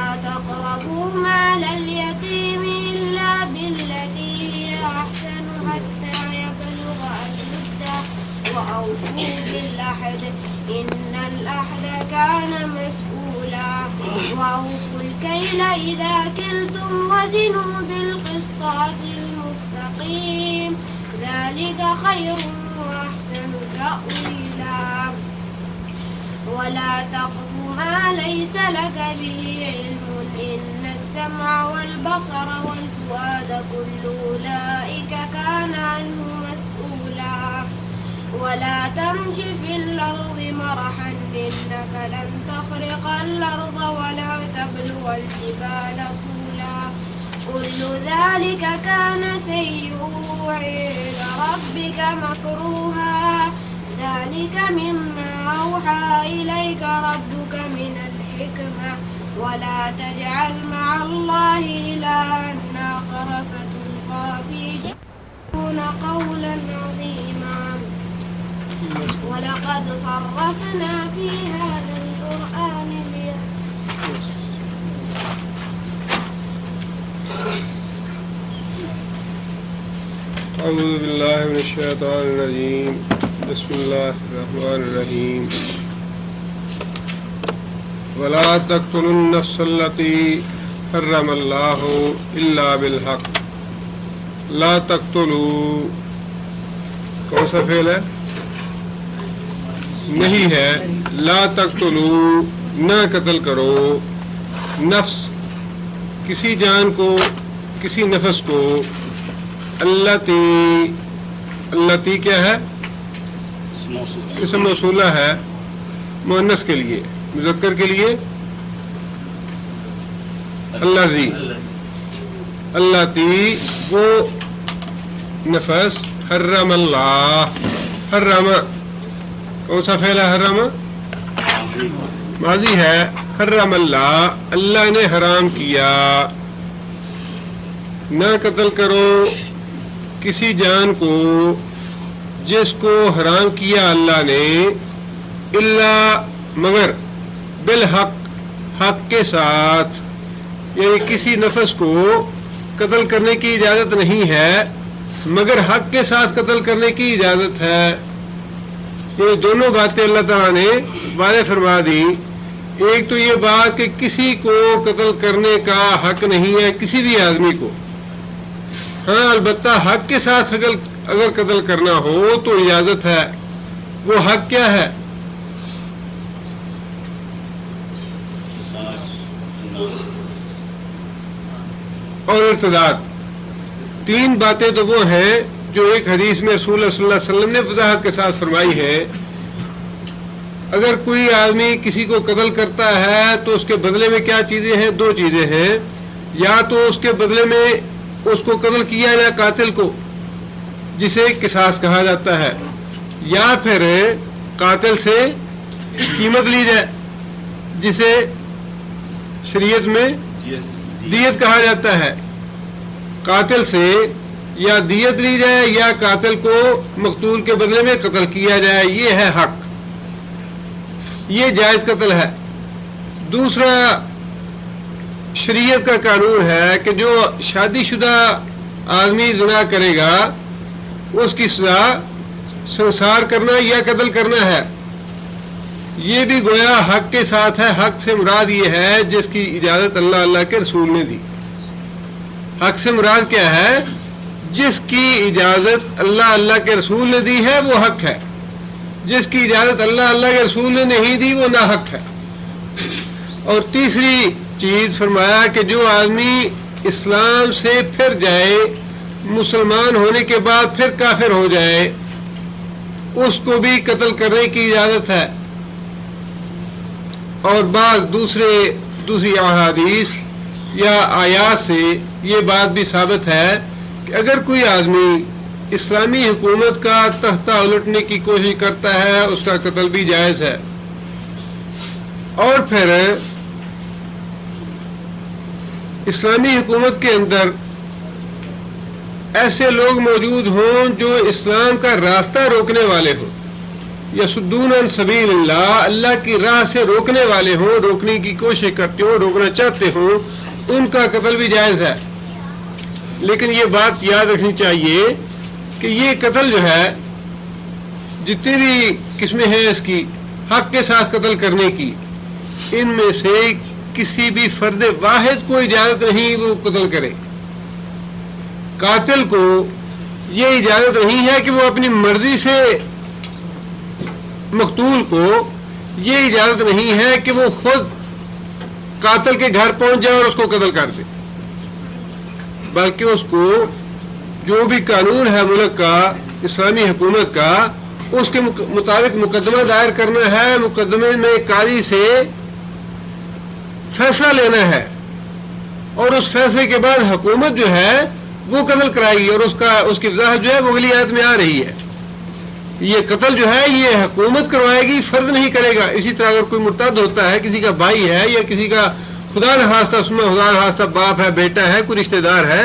ولا تقربوا مال اليتيم إلا بالتي هي أحسن حتى يبلغ أشده وأوفوا بالعهد إن العهد كان مسؤولا وأوفوا الكيل إذا كلتم وزنوا بالقسطاس المستقيم ذلك خير وأحسن تأويلا ولا تقف ما ليس لك به علم إن السمع والبصر والفؤاد كل أولئك كان عنه مسؤولا ولا تمش في الأرض مرحا إنك لن تخرق الأرض ولا تبلغ الجبال طولا كل ذلك كان سيئه عند ربك مكروها ذلك مما أوحى إليك ربك من الحكمة ولا تجعل مع الله إلها آخر فتلقى في جهنم قولا عظيما ولقد صرفنا في هذا القرآن أعوذ بالله من الشيطان الرجيم بسم الله الرحمن الرحيم ولا تقتلوا النفس التي حرم الله إلا بالحق لا تقتلوا کون سا فعل ہے؟ نہیں ہے. لا تقتلوا نہ قتل کرو نفس کسی جان کو کسی نفس کو التی کیا ہے؟ اسم موصولہ ہے مؤنث کے لیے. مذکر کے لیے التی وہ نفس حرم اللہ. حرم کون سا فعل ہے؟ حرم ماضی ہے. حرم اللہ اللہ نے حرام کیا. نہ قتل کرو کسی جان کو جس کو حرام کیا اللہ نے الا مگر بالحق حق کے ساتھ یعنی کسی نفس کو قتل کرنے کی اجازت نہیں ہے مگر حق کے ساتھ قتل کرنے کی اجازت ہے. یہ دونوں باتیں اللہ تعالیٰ نے واضح فرما دی. ایک تو یہ بات کہ کسی کو قتل کرنے کا حق نہیں ہے کسی بھی آدمی کو. ہاں البتہ حق کے ساتھ اگر قتل کرنا ہو تو اجازت ہے. وہ حق کیا ہے؟ اور ارتداد. تین باتیں تو وہ ہیں جو ایک حدیث میں رسول اللہ صلی اللہ علیہ وسلم نے وضاحت کے ساتھ فرمائی ہے. اگر کوئی آدمی کسی کو قتل کرتا ہے تو اس کے بدلے میں کیا چیزیں ہیں؟ دو چیزیں ہیں. یا تو اس کے بدلے میں اس کو قتل کیا جائے قاتل کو جسے قصاص کہا جاتا ہے یا پھر قاتل سے قیمت لی جائے جسے شریعت میں دیت کہا جاتا ہے. قاتل سے یا دیت لی جائے یا قاتل کو مقتول کے بدلے میں قتل کیا جائے. یہ ہے حق. یہ جائز قتل ہے. دوسرا شریعت کا قانون ہے کہ جو شادی شدہ آدمی زنا کرے گا اس کی سزا سنسار کرنا یا قتل کرنا ہے. یہ بھی گویا حق کے ساتھ ہے. حق سے مراد یہ ہے جس کی اجازت اللہ کے رسول نے دی. حق سے مراد کیا ہے؟ جس کی اجازت اللہ کے رسول نے دی ہے وہ حق ہے. جس کی اجازت اللہ کے رسول نے نہیں دی وہ ناحق ہے. اور تیسری چیز فرمایا کہ جو آدمی اسلام سے پھر جائے مسلمان ہونے کے بعد پھر کافر ہو جائے اس کو بھی قتل کرنے کی اجازت ہے. اور بعض دوسری احادیث یا آیات سے یہ بات بھی ثابت ہے کہ اگر کوئی آدمی اسلامی حکومت کا تختہ الٹنے کی کوشش کرتا ہے اس کا قتل بھی جائز ہے. اور پھر اسلامی حکومت کے اندر ایسے لوگ موجود ہوں جو اسلام کا راستہ روکنے والے ہوں یصدون عن سبیل اللہ، اللہ کی راہ سے روکنے والے ہوں، روکنے کی کوشش کرتے ہوں، روکنا چاہتے ہوں، ان کا قتل بھی جائز ہے. لیکن یہ بات یاد رکھنی چاہیے کہ یہ قتل جو ہے، جتنی بھی قسمیں ہیں اس کی حق کے ساتھ قتل کرنے کی، ان میں سے کسی بھی فرد واحد کو اجازت نہیں وہ قتل کرے. قاتل کو یہ اجازت نہیں ہے کہ وہ اپنی مرضی سے، مقتول کو یہ اجازت نہیں ہے کہ وہ خود قاتل کے گھر پہنچ جائے اور اس کو قتل کر دے، بلکہ اس کو جو بھی قانون ہے ملک کا، اسلامی حکومت کا، اس کے مطابق مقدمہ دائر کرنا ہے، مقدمے میں قاضی سے فیصلہ لینا ہے، اور اس فیصلے کے بعد حکومت جو ہے وہ قتل کرائے گی، اور اس کی وضاحت جو ہے وہ اگلی آیت میں آ رہی ہے. یہ قتل جو ہے یہ حکومت کروائے گی، فرد نہیں کرے گا. اسی طرح اگر کوئی مرتد ہوتا ہے، کسی کا بھائی ہے یا کسی کا خدا نخواستہ، اس میں خدا نخواستہ باپ ہے، بیٹا ہے، کوئی رشتہ دار ہے،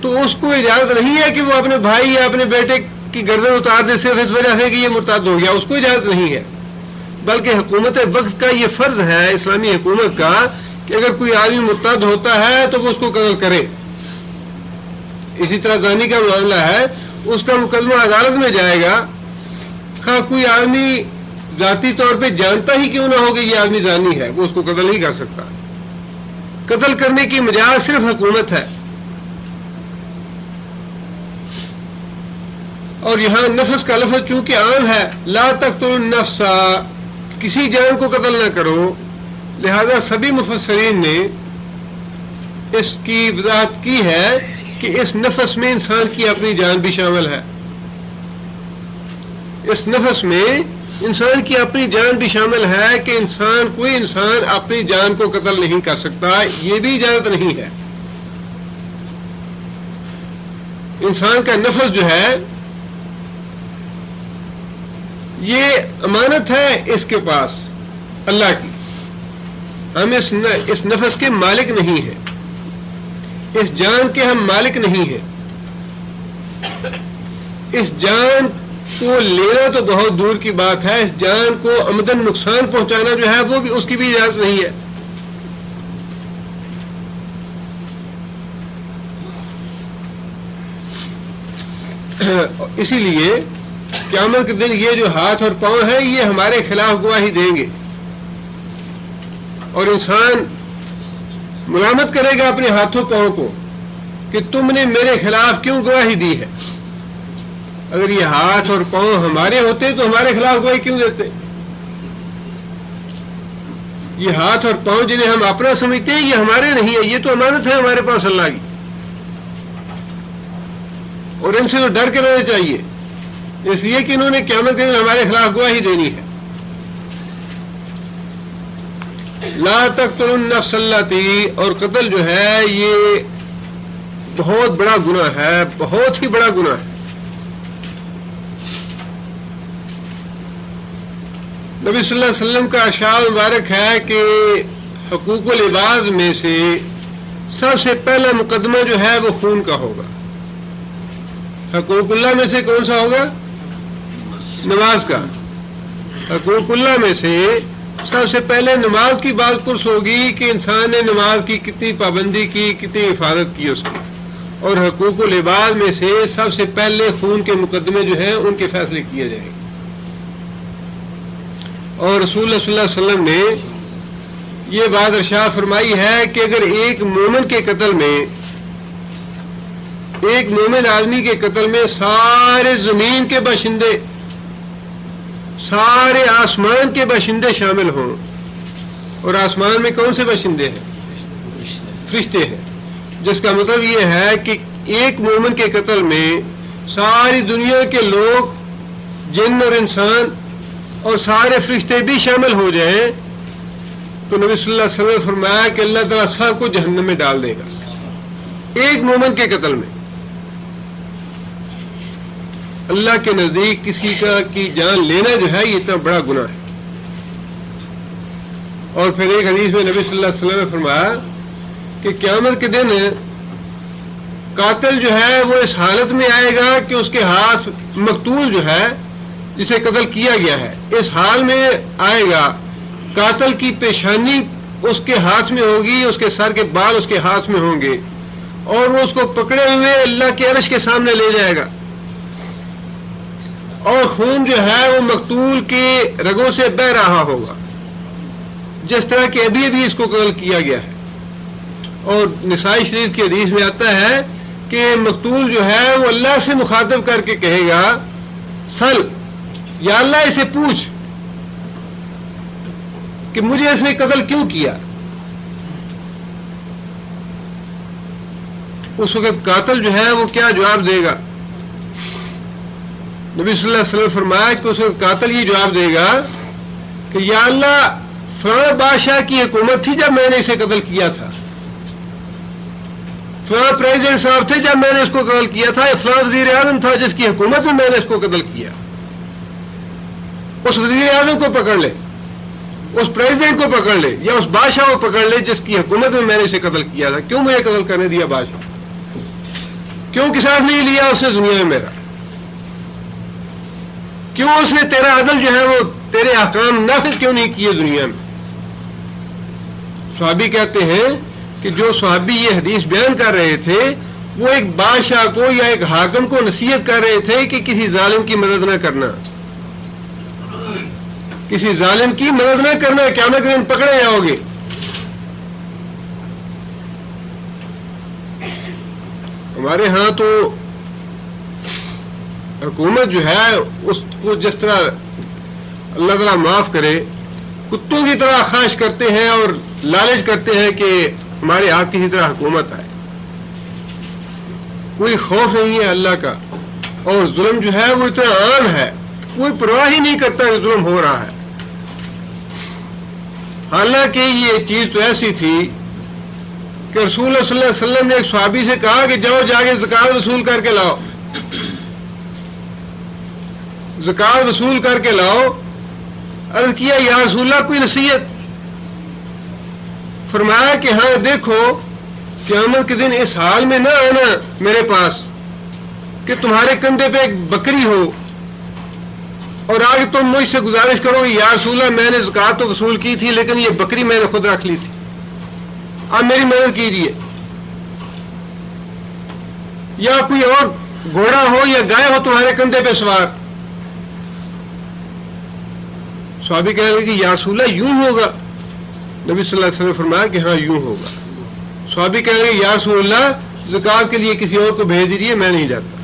تو اس کو اجازت نہیں ہے کہ وہ اپنے بھائی یا اپنے بیٹے کی گردن اتار دے صرف اس وجہ سے کہ یہ مرتد ہو گیا، اس کو اجازت نہیں ہے. بلکہ حکومت وقت کا یہ فرض ہے، اسلامی حکومت کا، کہ اگر کوئی آدمی مرتد ہوتا ہے تو وہ اس کو قتل کرے. اسی طرح زانی کا معاملہ ہے، اس کا مقدمہ عدالت میں جائے گا، خواہ کوئی آدمی ذاتی طور پہ جانتا ہی کیوں نہ ہو کہ یہ آدمی زانی ہے، وہ اس کو قتل نہیں کر سکتا. قتل کرنے کی مجاز صرف حکومت ہے. اور یہاں نفس کا لفظ چونکہ عام ہے، لا تقتلوا النفس، کسی جان کو قتل نہ کرو، لہذا سبھی مفسرین نے اس کی وضاحت کی ہے کہ اس نفس میں انسان کی اپنی جان بھی شامل ہے. اس نفس میں انسان کی اپنی جان بھی شامل ہے کہ کوئی انسان اپنی جان کو قتل نہیں کر سکتا، یہ بھی اجازت نہیں ہے. انسان کا نفس جو ہے یہ امانت ہے اس کے پاس اللہ کی. ہم اس نفس کے مالک نہیں ہیں، اس جان کے ہم مالک نہیں ہیں. اس جان کو لینا تو بہت دور کی بات ہے، اس جان کو عمدن نقصان پہنچانا جو ہے وہ بھی، اس کی بھی اجازت نہیں ہے. اسی لیے قیامت کے دن یہ جو ہاتھ اور پاؤں ہیں یہ ہمارے خلاف گواہی دیں گے، اور انسان ملامت کرے گا اپنے ہاتھوں پاؤں کو کہ تم نے میرے خلاف کیوں گواہی دی ہے. اگر یہ ہاتھ اور پاؤں ہمارے ہوتے تو ہمارے خلاف گواہی کیوں دیتے؟ یہ ہاتھ اور پاؤں جنہیں ہم اپنا سمجھتے ہیں یہ ہمارے نہیں ہے، یہ تو امانت ہے ہمارے پاس اللہ کی، اور ان سے تو ڈر کے رہنا چاہیے، اس لیے کہ انہوں نے قیامت کے دن ہمارے خلاف گواہی دینی ہے. لا تقتلوا النفس التی، اور قتل جو ہے یہ بہت بڑا گناہ ہے، بہت ہی بڑا گناہ ہے. نبی صلی اللہ علیہ وسلم کا ارشاد مبارک ہے کہ حقوق العباد میں سے سب سے پہلا مقدمہ جو ہے وہ خون کا ہوگا. حقوق اللہ میں سے کون سا ہوگا؟ نماز کا. حقوق اللہ میں سے سب سے پہلے نماز کی بات پرس ہوگی کہ انسان نے نماز کی کتنی پابندی کی، کتنی حفاظت کی اس کی. اور حقوق العباد میں سے سب سے پہلے خون کے مقدمے جو ہیں ان کے فیصلے کیے جائیں گے. اور رسول اللہ صلی اللہ علیہ وسلم نے یہ بات ارشاد فرمائی ہے کہ اگر ایک مومن کے قتل میں، ایک مومن آدمی کے قتل میں سارے زمین کے باشندے، سارے آسمان کے باشندے شامل ہوں، اور آسمان میں کون سے باشندے ہیں؟ فرشتے ہیں. جس کا مطلب یہ ہے کہ ایک مومن کے قتل میں ساری دنیا کے لوگ، جن اور انسان اور سارے فرشتے بھی شامل ہو جائیں تو نبی صلی اللہ علیہ وسلم نے فرمایا کہ اللہ تعالیٰ سب کو جہنم میں ڈال دے گا ایک مومن کے قتل میں. اللہ کے نزدیک کسی کی جان لینا جو ہے یہ اتنا بڑا گناہ ہے. اور پھر ایک حدیث میں نبی صلی اللہ علیہ وسلم نے فرمایا کہ قیامت کے دن قاتل جو ہے وہ اس حالت میں آئے گا کہ اس کے ہاتھ، مقتول جو ہے جسے قتل کیا گیا ہے اس حال میں آئے گا، قاتل کی پیشانی اس کے ہاتھ میں ہوگی، اس کے سر کے بال اس کے ہاتھ میں ہوں گے، اور وہ اس کو پکڑے ہوئے اللہ کے عرش کے سامنے لے جائے گا، اور خون جو ہے وہ مقتول کے رگوں سے بہہ رہا ہوگا، جس طرح کہ ابھی ابھی اس کو قتل کیا گیا ہے۔ اور نسائی شریف کی حدیث میں آتا ہے کہ مقتول جو ہے وہ اللہ سے مخاطب کر کے کہے گا، سل یا اللہ اسے پوچھ کہ مجھے اس نے قتل کیوں کیا۔ اس وقت قاتل جو ہے وہ کیا جواب دے گا؟ نبی صلی اللہ علیہ وسلم فرمایا کہ اس وقت قاتل یہ جواب دے گا کہ یا اللہ فلاں بادشاہ کی حکومت تھی جب میں نے اسے قتل کیا تھا، فلاں پریزیڈنٹ صاحب تھے جب میں نے اس کو قتل کیا تھا، فلاں وزیر اعظم تھا جس کی حکومت میں نے اس کو قتل کیا۔ اس وزیر اعظم کو پکڑ لے، اس پریزیڈنٹ کو پکڑ لے، یا اس بادشاہ کو پکڑ لے جس کی حکومت میں نے اسے قتل کیا تھا۔ کیوں مجھے قتل کرنے دیا بادشاہ؟ کیوں قصاص نہیں لیا اس نے دنیا میں میرا؟ کیوں اس نے تیرا عدل جو ہے وہ تیرے احکام نافذ کیوں نہیں کیے دنیا میں؟ صحابی کہتے ہیں کہ جو صحابی یہ حدیث بیان کر رہے تھے وہ ایک بادشاہ کو یا ایک حاکم کو نصیحت کر رہے تھے کہ کسی ظالم کی مدد نہ کرنا، کسی ظالم کی مدد نہ کرنا، قیامت کے دن پکڑے جاؤ گے۔ ہمارے ہاں تو حکومت جو ہے اس کو جس طرح اللہ تعالیٰ معاف کرے کتوں کی طرح خواہش کرتے ہیں اور لالچ کرتے ہیں کہ ہمارے ہاتھ کسی طرح حکومت آئے، کوئی خوف نہیں ہے اللہ کا، اور ظلم جو ہے وہ اتنا عام ہے، کوئی پرواہ ہی نہیں کرتا کہ ظلم ہو رہا ہے۔ حالانکہ یہ چیز تو ایسی تھی کہ رسول اللہ صلی اللہ علیہ وسلم نے ایک صحابی سے کہا کہ جاؤ جا کے زکات وصول کر کے لاؤ، زکات وصول کر کے لاؤ۔ عرض کیا یا رسول اللہ کوئی نصیحت؟ فرمایا کہ ہاں دیکھو قیامت کے دن اس حال میں نہ آنا میرے پاس کہ تمہارے کندھے پہ ایک بکری ہو اور آگے تم مجھ سے گزارش کرو یا رسول اللہ میں نے زکات تو وصول کی تھی لیکن یہ بکری میں نے خود رکھ لی تھی، آپ میری مدد کیجیے، یا کوئی اور گھوڑا ہو یا گائے ہو تمہارے کندھے پہ سوار۔ صحابی کہہ رہے کہ یا رسول اللہ یوں ہوگا؟ نبی صلی اللہ علیہ وسلم فرمایا کہ ہاں یوں ہوگا۔ صحابی کہہ رہے یا رسول اللہ زکات کے لیے کسی اور کو بھیج دیجیے، میں نہیں جاتا،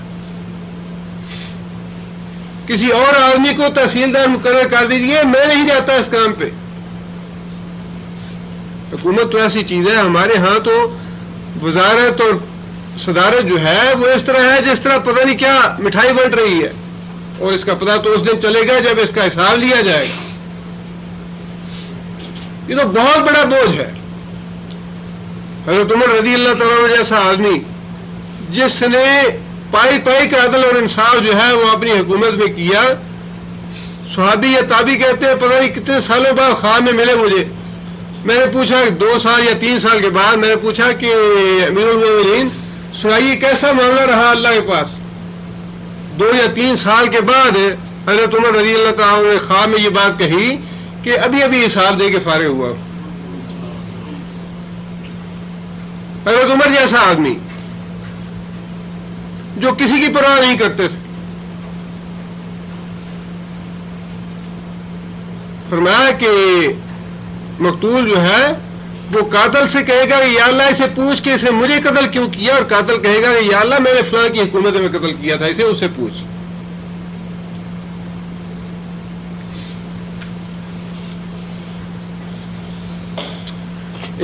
کسی اور آدمی کو تحصیلدار مقرر کر دیجیے، میں نہیں جاتا اس کام پہ۔ حکومت تو ایسی چیز ہے، ہمارے ہاں تو وزارت اور صدارت جو ہے وہ اس طرح ہے جس طرح پتہ نہیں کیا مٹھائی بنٹ رہی ہے، اور اس کا پتہ تو اس دن چلے گا جب اس کا حساب لیا جائے گا۔ یہ تو بہت بڑا بوجھ ہے۔ حضرت عمر رضی اللہ تعالیٰ عنہ جیسا آدمی جس نے پائی پائی کا عدل اور انصاف جو ہے وہ اپنی حکومت میں کیا، صحابی یا تابعی کہتے ہیں پتہ نہیں کتنے سالوں بعد خواب میں ملے مجھے، میں نے پوچھا 2 سال یا 3 سال کے بعد میں نے پوچھا کہ امیر المومنین سنائیے کیسا معاملہ رہا اللہ کے پاس؟ 2 یا 3 سال کے بعد حضرت عمر رضی اللہ تعالیٰ عنہ نے خواب میں یہ بات کہی کہ ابھی ابھی حساب دے کے فارغ ہوا۔ حضرت عمر جیسا آدمی جو کسی کی پرواہ نہیں کرتے تھے، فرمایا کہ مقتول جو ہے وہ قاتل سے کہے گا کہ یا اللہ اسے پوچھ کہ اسے مجھے قتل کیوں کیا، اور قاتل کہے گا کہ یا اللہ میں نے فلاں کی حکومت میں قتل کیا تھا، اسے اس سے پوچھ۔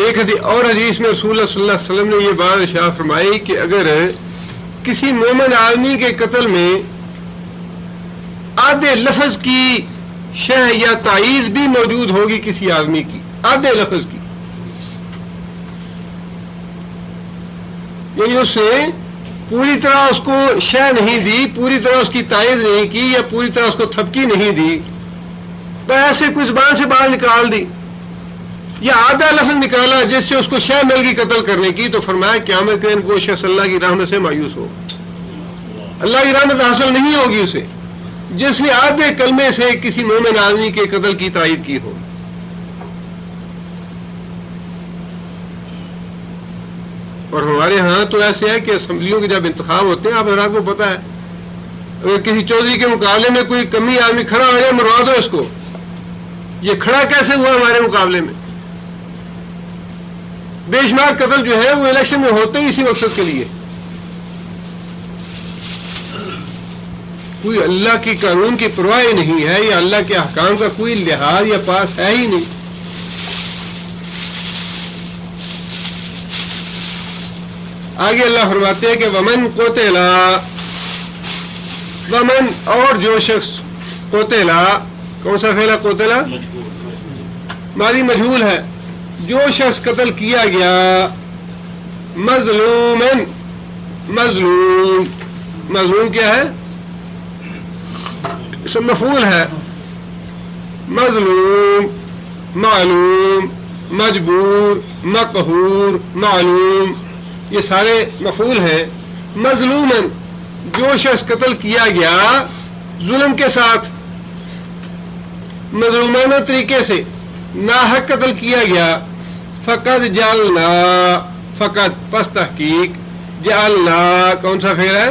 ایک اور حدیث میں رسول اللہ صلی اللہ علیہ وسلم نے یہ بات ارشاد فرمائی کہ اگر کسی مومن آدمی کے قتل میں آدھے لفظ کی شہ یا تائید بھی موجود ہوگی کسی آدمی کی، آدھے لفظ کی، یعنی اس نے پوری طرح اس کو شہ نہیں دی، پوری طرح اس کی تائید نہیں کی، یا پوری طرح اس کو تھپکی نہیں دی، تو ایسے کوئی زبان سے باہر نکال دی یا آدھا لفظ نکالا جس سے اس کو شہ مل گئی قتل کرنے کی، تو فرمایا قیامت کے دن وہ شخص اللہ کی رحمت سے مایوس ہو، اللہ کی رحمت حاصل نہیں ہوگی اسے، جس نے آدھے کلمے سے کسی مومن آدمی کے قتل کی تائید کی ہو. اور ہمارے ہاں تو ایسے ہے کہ اسمبلیوں کے جب انتخاب ہوتے ہیں، آپ حضرات کو پتا ہے، اگر کسی چودھری کے مقابلے میں کوئی کمی آدمی کھڑا ہو جائے، مروا دو اس کو. یہ کھڑا کیسے ہوا ہمارے مقابلے میں؟ بے شمار قتل جو ہے وہ الیکشن میں ہوتے ہی اسی مقصد کے لیے. کوئی اللہ کی قانون کی پرواہ نہیں ہے، یا اللہ کے احکام کا کوئی لحاظ یا پاس ہے ہی نہیں. آگے اللہ فرماتے ہیں کہ ومن قتلا، ومن اور جو شخص قتلا، کون سا فعل قتلا؟ ماضی مجہول ہے. جو شخص قتل کیا گیا مظلومن، مظلوم، مظلوم کیا ہے؟ اسم مفعول ہے. مظلوم، معلوم، مجبور، مقہور، معلوم، یہ سارے مفعول ہیں. مظلومن، جو شخص قتل کیا گیا ظلم کے ساتھ، مظلومانہ طریقے سے ناحق قتل کیا گیا. فقد جعلنا، فقد پس تحقیق، جعلنا کون سا فعل ہے؟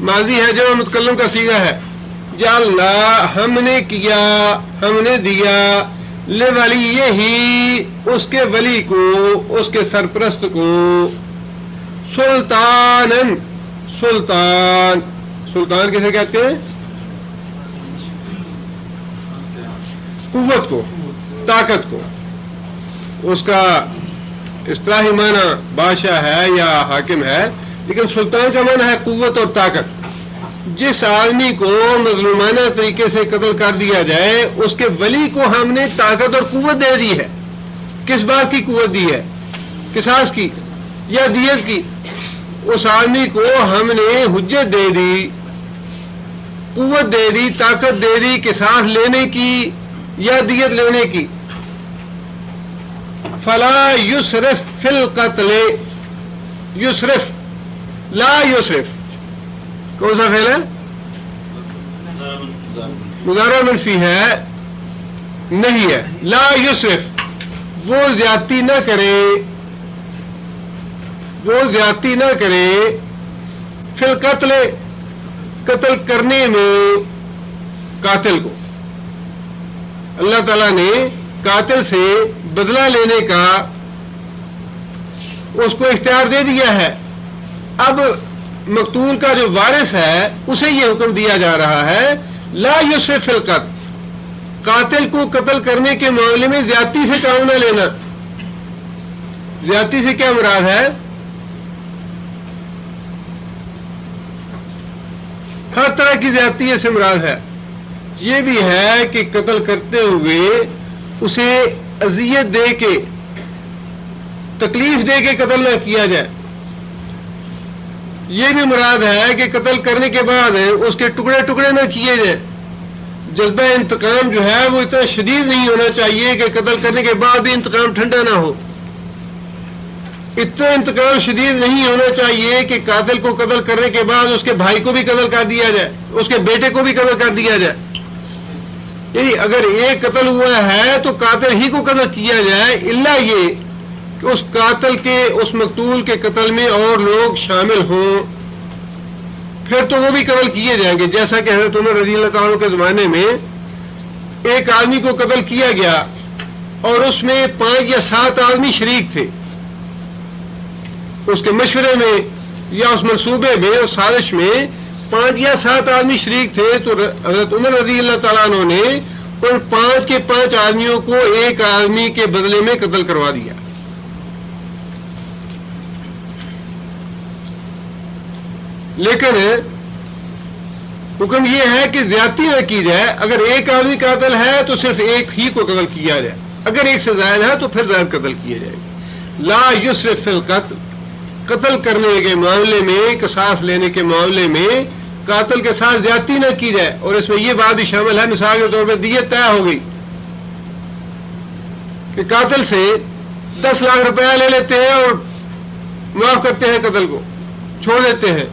ماضی ہے جو متکلم کا صیغہ ہے. جعلنا ہم نے کیا، ہم نے دیا، لولیہ اس کے ولی کو، اس کے سرپرست کو، سلطانن، سلطان، سلطان کیسے کہتے ہیں؟ قوت کو، طاقت کو. اس کا اصطلاحی معنی بادشاہ ہے یا حاکم ہے، لیکن سلطان کا معنی ہے قوت اور طاقت. جس آدمی کو مظلومانہ طریقے سے قتل کر دیا جائے اس کے ولی کو ہم نے طاقت اور قوت دے دی ہے. کس بات کی قوت دی ہے؟ قصاص کی یا دیت کی؟ اس آدمی کو ہم نے حجت دے دی، قوت دے دی، طاقت دے دی قصاص لینے کی یا دیت لینے کی. فلا یسرف فی القتل، یسرف، لا یسرف کون سا فعل ہے؟ مضارع منفی ہے، نہیں ہے. لا یسرف، وہ زیادتی نہ کرے، وہ زیادتی نہ کرے. فی القتل، قتل کرنے میں قاتل کو اللہ تعالیٰ نے قاتل سے بدلہ لینے کا اس کو اختیار دے دیا ہے. اب مقتول کا جو وارث ہے اسے یہ حکم دیا جا رہا ہے لا یسرف فی القتل، قاتل کو قتل کرنے کے معاملے میں زیادتی سے کام نہ لینا. زیادتی سے کیا مراد ہے؟ ہر طرح کی زیادتی سے مراد ہے. یہ بھی ہے کہ قتل کرتے ہوئے اسے اذیت دے کے، تکلیف دے کے قتل نہ کیا جائے. یہ بھی مراد ہے کہ قتل کرنے کے بعد اس کے ٹکڑے ٹکڑے نہ کیے جائیں. جذبہ انتقام جو ہے وہ اتنا شدید نہیں ہونا چاہیے کہ قتل کرنے کے بعد بھی انتقام ٹھنڈا نہ ہو. اتنا انتقام شدید نہیں ہونا چاہیے کہ قاتل کو قتل کرنے کے بعد اس کے بھائی کو بھی قتل کر دیا جائے، اس کے بیٹے کو بھی قتل کر دیا جائے. یعنی اگر ایک قتل ہوا ہے تو قاتل ہی کو قتل کیا جائے، الا یہ کہ اس قاتل کے، اس مقتول کے قتل میں اور لوگ شامل ہوں، پھر تو وہ بھی قتل کیے جائیں گے. جیسا کہ حضرت عمر رضی اللہ تعالیٰ کے زمانے میں ایک آدمی کو قتل کیا گیا اور اس میں 5 یا 7 آدمی شریک تھے. اس کے مشورے میں یا اس منصوبے میں، اس سازش میں 5 یا 7 آدمی شریک تھے. تو حضرت عمر رضی اللہ تعالیٰ عنہ نے ان 5 کے 5 آدمیوں کو ایک آدمی کے بدلے میں قتل کروا دیا. لیکن حکم یہ ہے کہ زیادتی نہ کی جائے. اگر ایک آدمی قاتل ہے تو صرف ایک ہی کو قتل کیا جائے، اگر ایک سے زائد ہے تو پھر زائد قتل کیے جائے گا. لا یسرف فی القتل، قتل کرنے کے معاملے میں، قصاص لینے کے معاملے میں قاتل کے ساتھ زیادتی نہ کی جائے. اور اس میں یہ بات بھی شامل ہے، مثال کے طور پہ دیت طے ہو گئی کہ قاتل سے 10 لاکھ روپیہ لے لیتے ہیں اور معاف کرتے ہیں، قتل کو چھوڑ دیتے ہیں.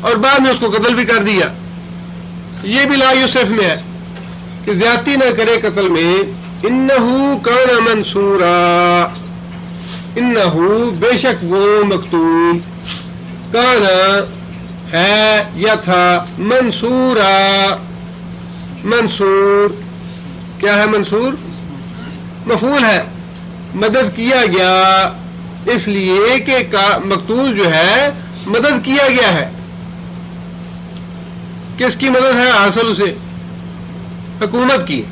اور بعد میں اس کو قتل بھی کر دیا. یہ بھی لا یوسف میں ہے کہ زیادتی نہ کرے قتل میں. انہو کان منصورا، انہو بے شک وہ مقتول، کانا ہے یا تھا، منصورا، منصور کیا ہے؟ منصور مفعول ہے، مدد کیا گیا، اس لیے کہ مقتول جو ہے مدد کیا گیا ہے. کس کی مدد ہے حاصل؟ اسے حکومت کی،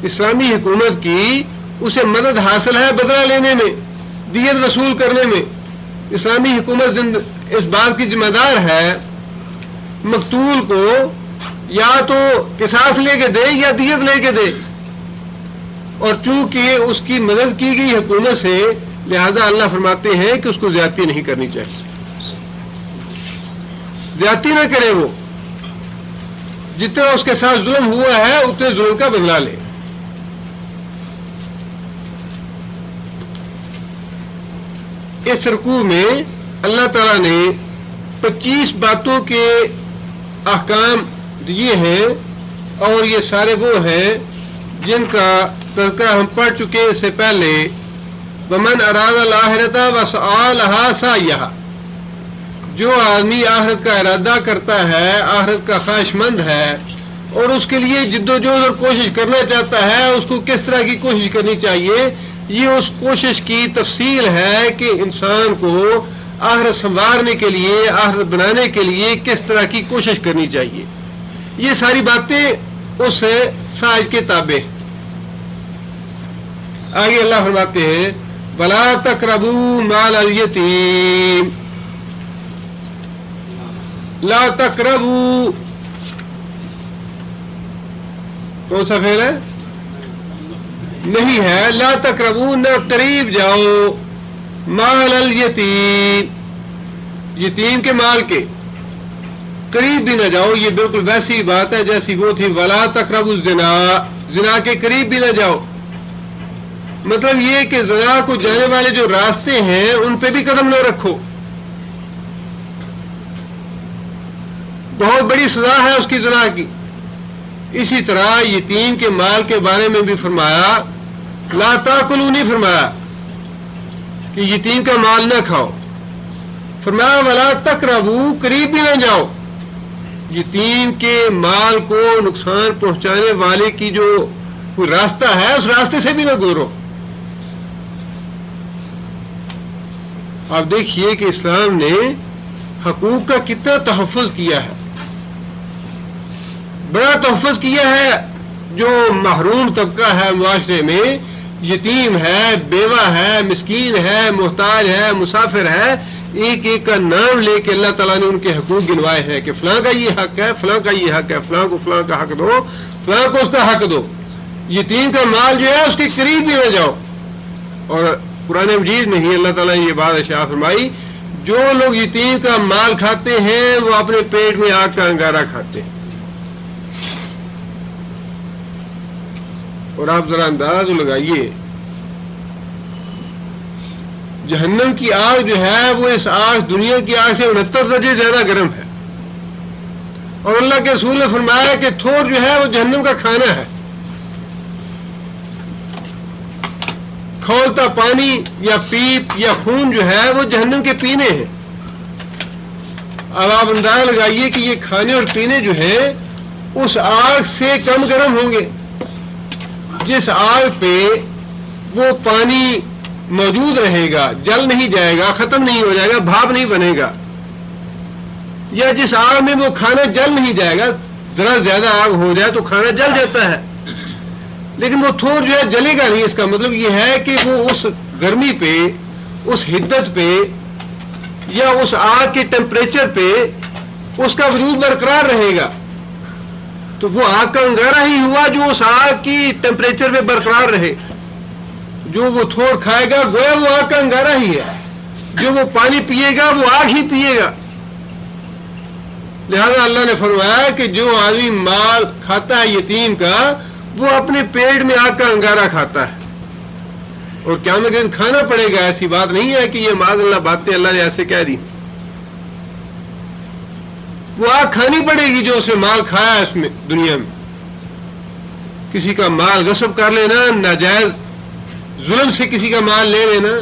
اسلامی حکومت کی اسے مدد حاصل ہے بدلہ لینے میں، دیت وصول کرنے میں. اسلامی حکومت اس بات کی ذمہ دار ہے مقتول کو یا تو قصاص لے کے دے یا دیت لے کے دے، اور چونکہ اس کی مدد کی گئی حکومت سے لہذا اللہ فرماتے ہیں کہ اس کو زیادتی نہیں کرنی چاہیے. زیادتی نہ کرے، وہ جتنا اس کے ساتھ ظلم ہوا ہے اتنے ظلم کا بدلہ لے. اس رکوع میں اللہ تعالیٰ نے 25 باتوں کے احکام دیے ہیں، اور یہ سارے وہ ہیں جن کا تذکرہ ہم پڑھ چکے اس سے پہلے. ومن اراد الآخرۃ وسعی لہا سعیہا، جو آدمی آخرت کا ارادہ کرتا ہے، آخرت کا خواہش مند ہے اور اس کے لیے جد و جہد اور کوشش کرنا چاہتا ہے، اس کو کس طرح کی کوشش کرنی چاہیے. یہ اس کوشش کی تفصیل ہے کہ انسان کو آخرت سنوارنے کے لیے، آخرت بنانے کے لیے کس طرح کی کوشش کرنی چاہیے. یہ ساری باتیں اس سائز کے تابع. آگے اللہ فرماتے ہیں وَلَا تَقْرَبُوا مَالَ الْيَتِيمِ، لا تقربوا کون سا فعل ہے؟ نہیں ہے. لا تقربوا، نہ قریب جاؤ، مال الیتیم، یتیم کے مال کے قریب بھی نہ جاؤ. یہ بالکل ویسی بات ہے جیسی وہ تھی ولا تقربوا الزنا، زنا کے قریب بھی نہ جاؤ. مطلب یہ کہ زنا کو جانے والے جو راستے ہیں ان پہ بھی قدم نہ رکھو. بہت بڑی سزا ہے اس کی زنا کی. اسی طرح یتیم کے مال کے بارے میں بھی فرمایا لا تاکلوا، نہیں فرمایا کہ یتیم کا مال نہ کھاؤ، فرمایا ولا تقربوا، قریب بھی نہ جاؤ. یتیم کے مال کو نقصان پہنچانے والے کی جو کوئی راستہ ہے اس راستے سے بھی نہ گزرو. آپ دیکھیے کہ اسلام نے حقوق کا کتنا تحفظ کیا ہے، بڑا تحفظ کیا ہے. جو محروم طبقہ ہے معاشرے میں، یتیم ہے، بیوہ ہے، مسکین ہے، محتاج ہے، مسافر ہے، ایک ایک کا نام لے کے اللہ تعالیٰ نے ان کے حقوق گنوائے ہیں کہ فلاں کا یہ حق ہے، فلاں کا یہ حق ہے، فلاں کو فلاں کا حق دو، فلاں کو اس کا حق دو. یتیم کا مال جو ہے اس کے قریب بھی نہ جاؤ. اور قرآن مجید میں ہی اللہ تعالیٰ نے یہ بات ارشاد فرمائی جو لوگ یتیم کا مال کھاتے ہیں وہ اپنے پیٹ میں آگ کا انگارہ کھاتے ہیں. اور آپ ذرا انداز لگائیے جہنم کی آگ جو ہے وہ اس آگ دنیا کی آگ سے 69 درجے زیادہ گرم ہے. اور اللہ کے رسول نے فرمایا کہ تھوڑ جو ہے وہ جہنم کا کھانا ہے. کھولتا پانی یا پیپ یا خون جو ہے وہ جہنم کے پینے ہیں. اب آپ اندازہ لگائیے کہ یہ کھانے اور پینے جو ہیں اس آگ سے کم گرم ہوں گے جس آگ پہ وہ پانی موجود رہے گا، جل نہیں جائے گا، ختم نہیں ہو جائے گا، بھاپ نہیں بنے گا، یا جس آگ میں وہ کھانا جل نہیں جائے گا. ذرا زیادہ آگ ہو جائے تو کھانا جل جاتا ہے لیکن وہ تھوڑ جو ہے جلے گا نہیں. اس کا مطلب یہ ہے کہ وہ اس گرمی پہ، اس حدت پہ یا اس آگ کے ٹیمپریچر پہ اس کا وجود برقرار رہے گا. تو وہ آگ کا انگارہ ہی ہوا جو اس آگ کی ٹیمپریچر پہ برقرار رہے. جو وہ تھوڑ کھائے گا گویا وہ آگ کا انگارہ ہی ہے، جو وہ پانی پیے گا وہ آگ ہی پیے گا. لہذا اللہ نے فرمایا کہ جو آدمی مال کھاتا ہے یتیم کا وہ اپنے پیٹ میں آگ کا انگارہ کھاتا ہے. اور قیامت کے دن کھانا پڑے گا. ایسی بات نہیں ہے کہ یہ معاذ اللہ باتیں اللہ نے ایسے کہہ دی. وہ آگ کھانی پڑے گی جو اس نے مال کھایا اس میں دنیا میں. کسی کا مال غصب کر لینا, ناجائز ظلم سے کسی کا مال لے لینا,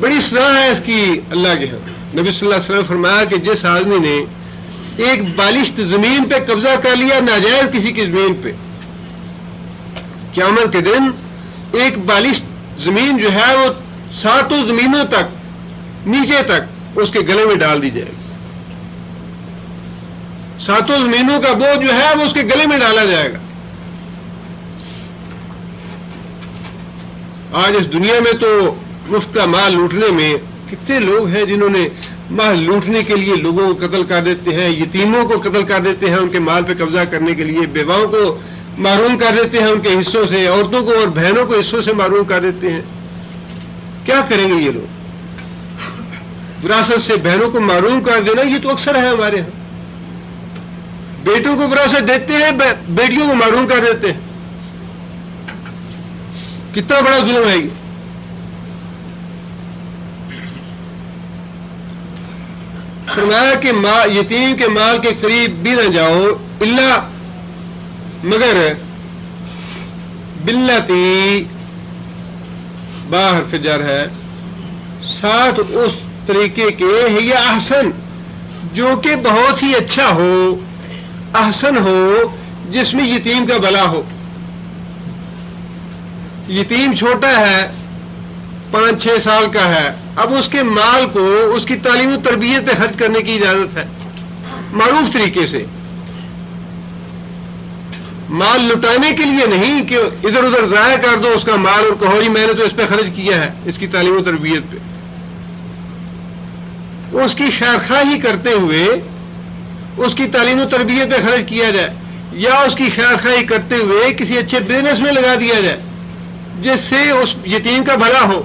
بڑی سزا ہے اس کی اللہ کے ہاں. نبی صلی اللہ علیہ وسلم فرمایا کہ جس آدمی نے ایک بالشت زمین پہ قبضہ کر لیا ناجائز کسی کی زمین پہ, قیامت کے دن ایک بالشت زمین جو ہے وہ 7 زمینوں تک نیچے تک اس کے گلے میں ڈال دی جائے گی. 7 زمینوں کا بوجھ جو ہے وہ اس کے گلے میں ڈالا جائے گا. آج اس دنیا میں تو مفت کا مال لوٹنے میں کتنے لوگ ہیں جنہوں نے مال لوٹنے کے لیے لوگوں کو قتل کر دیتے ہیں, یتیموں کو قتل کر دیتے ہیں ان کے مال پہ قبضہ کرنے کے لیے, بیواؤں کو محروم کر دیتے ہیں ان کے حصوں سے, عورتوں کو اور بہنوں کو حصوں سے محروم کر دیتے ہیں. کیا کریں گے یہ لوگ؟ وراثت سے بہنوں کو محروم کر دینا یہ تو اکثر ہے ہمارے یہاں. بیٹوں کو وراثت دیتے ہیں, بیٹیوں کو محروم کر دیتے ہیں. کتنا بڑا ظلم ہے یہ. فرمایا کہ یتیم کے مال کے قریب بھی نہ جاؤ الا مگر بلتی باہر فجر ہے ساتھ اس طریقے کے یا احسن جو کہ بہت ہی اچھا ہو, احسن ہو جس میں یتیم کا بھلا ہو. یتیم چھوٹا ہے 5-6 سال کا ہے, اب اس کے مال کو اس کی تعلیم و تربیت پہ خرچ کرنے کی اجازت ہے معروف طریقے سے, مال لٹانے کے لیے نہیں کہ ادھر ادھر ضائع کر دو اس کا مال اور کہو جی میں نے تو اس پہ خرچ کیا ہے اس کی تعلیم و تربیت پہ. اس کی خیرخواہی کرتے ہوئے اس کی تعلیم و تربیت پہ خرچ کیا جائے, یا اس کی خیرخواہی کرتے ہوئے کسی اچھے بزنس میں لگا دیا جائے جس سے اس یتیم کا بھلا ہو.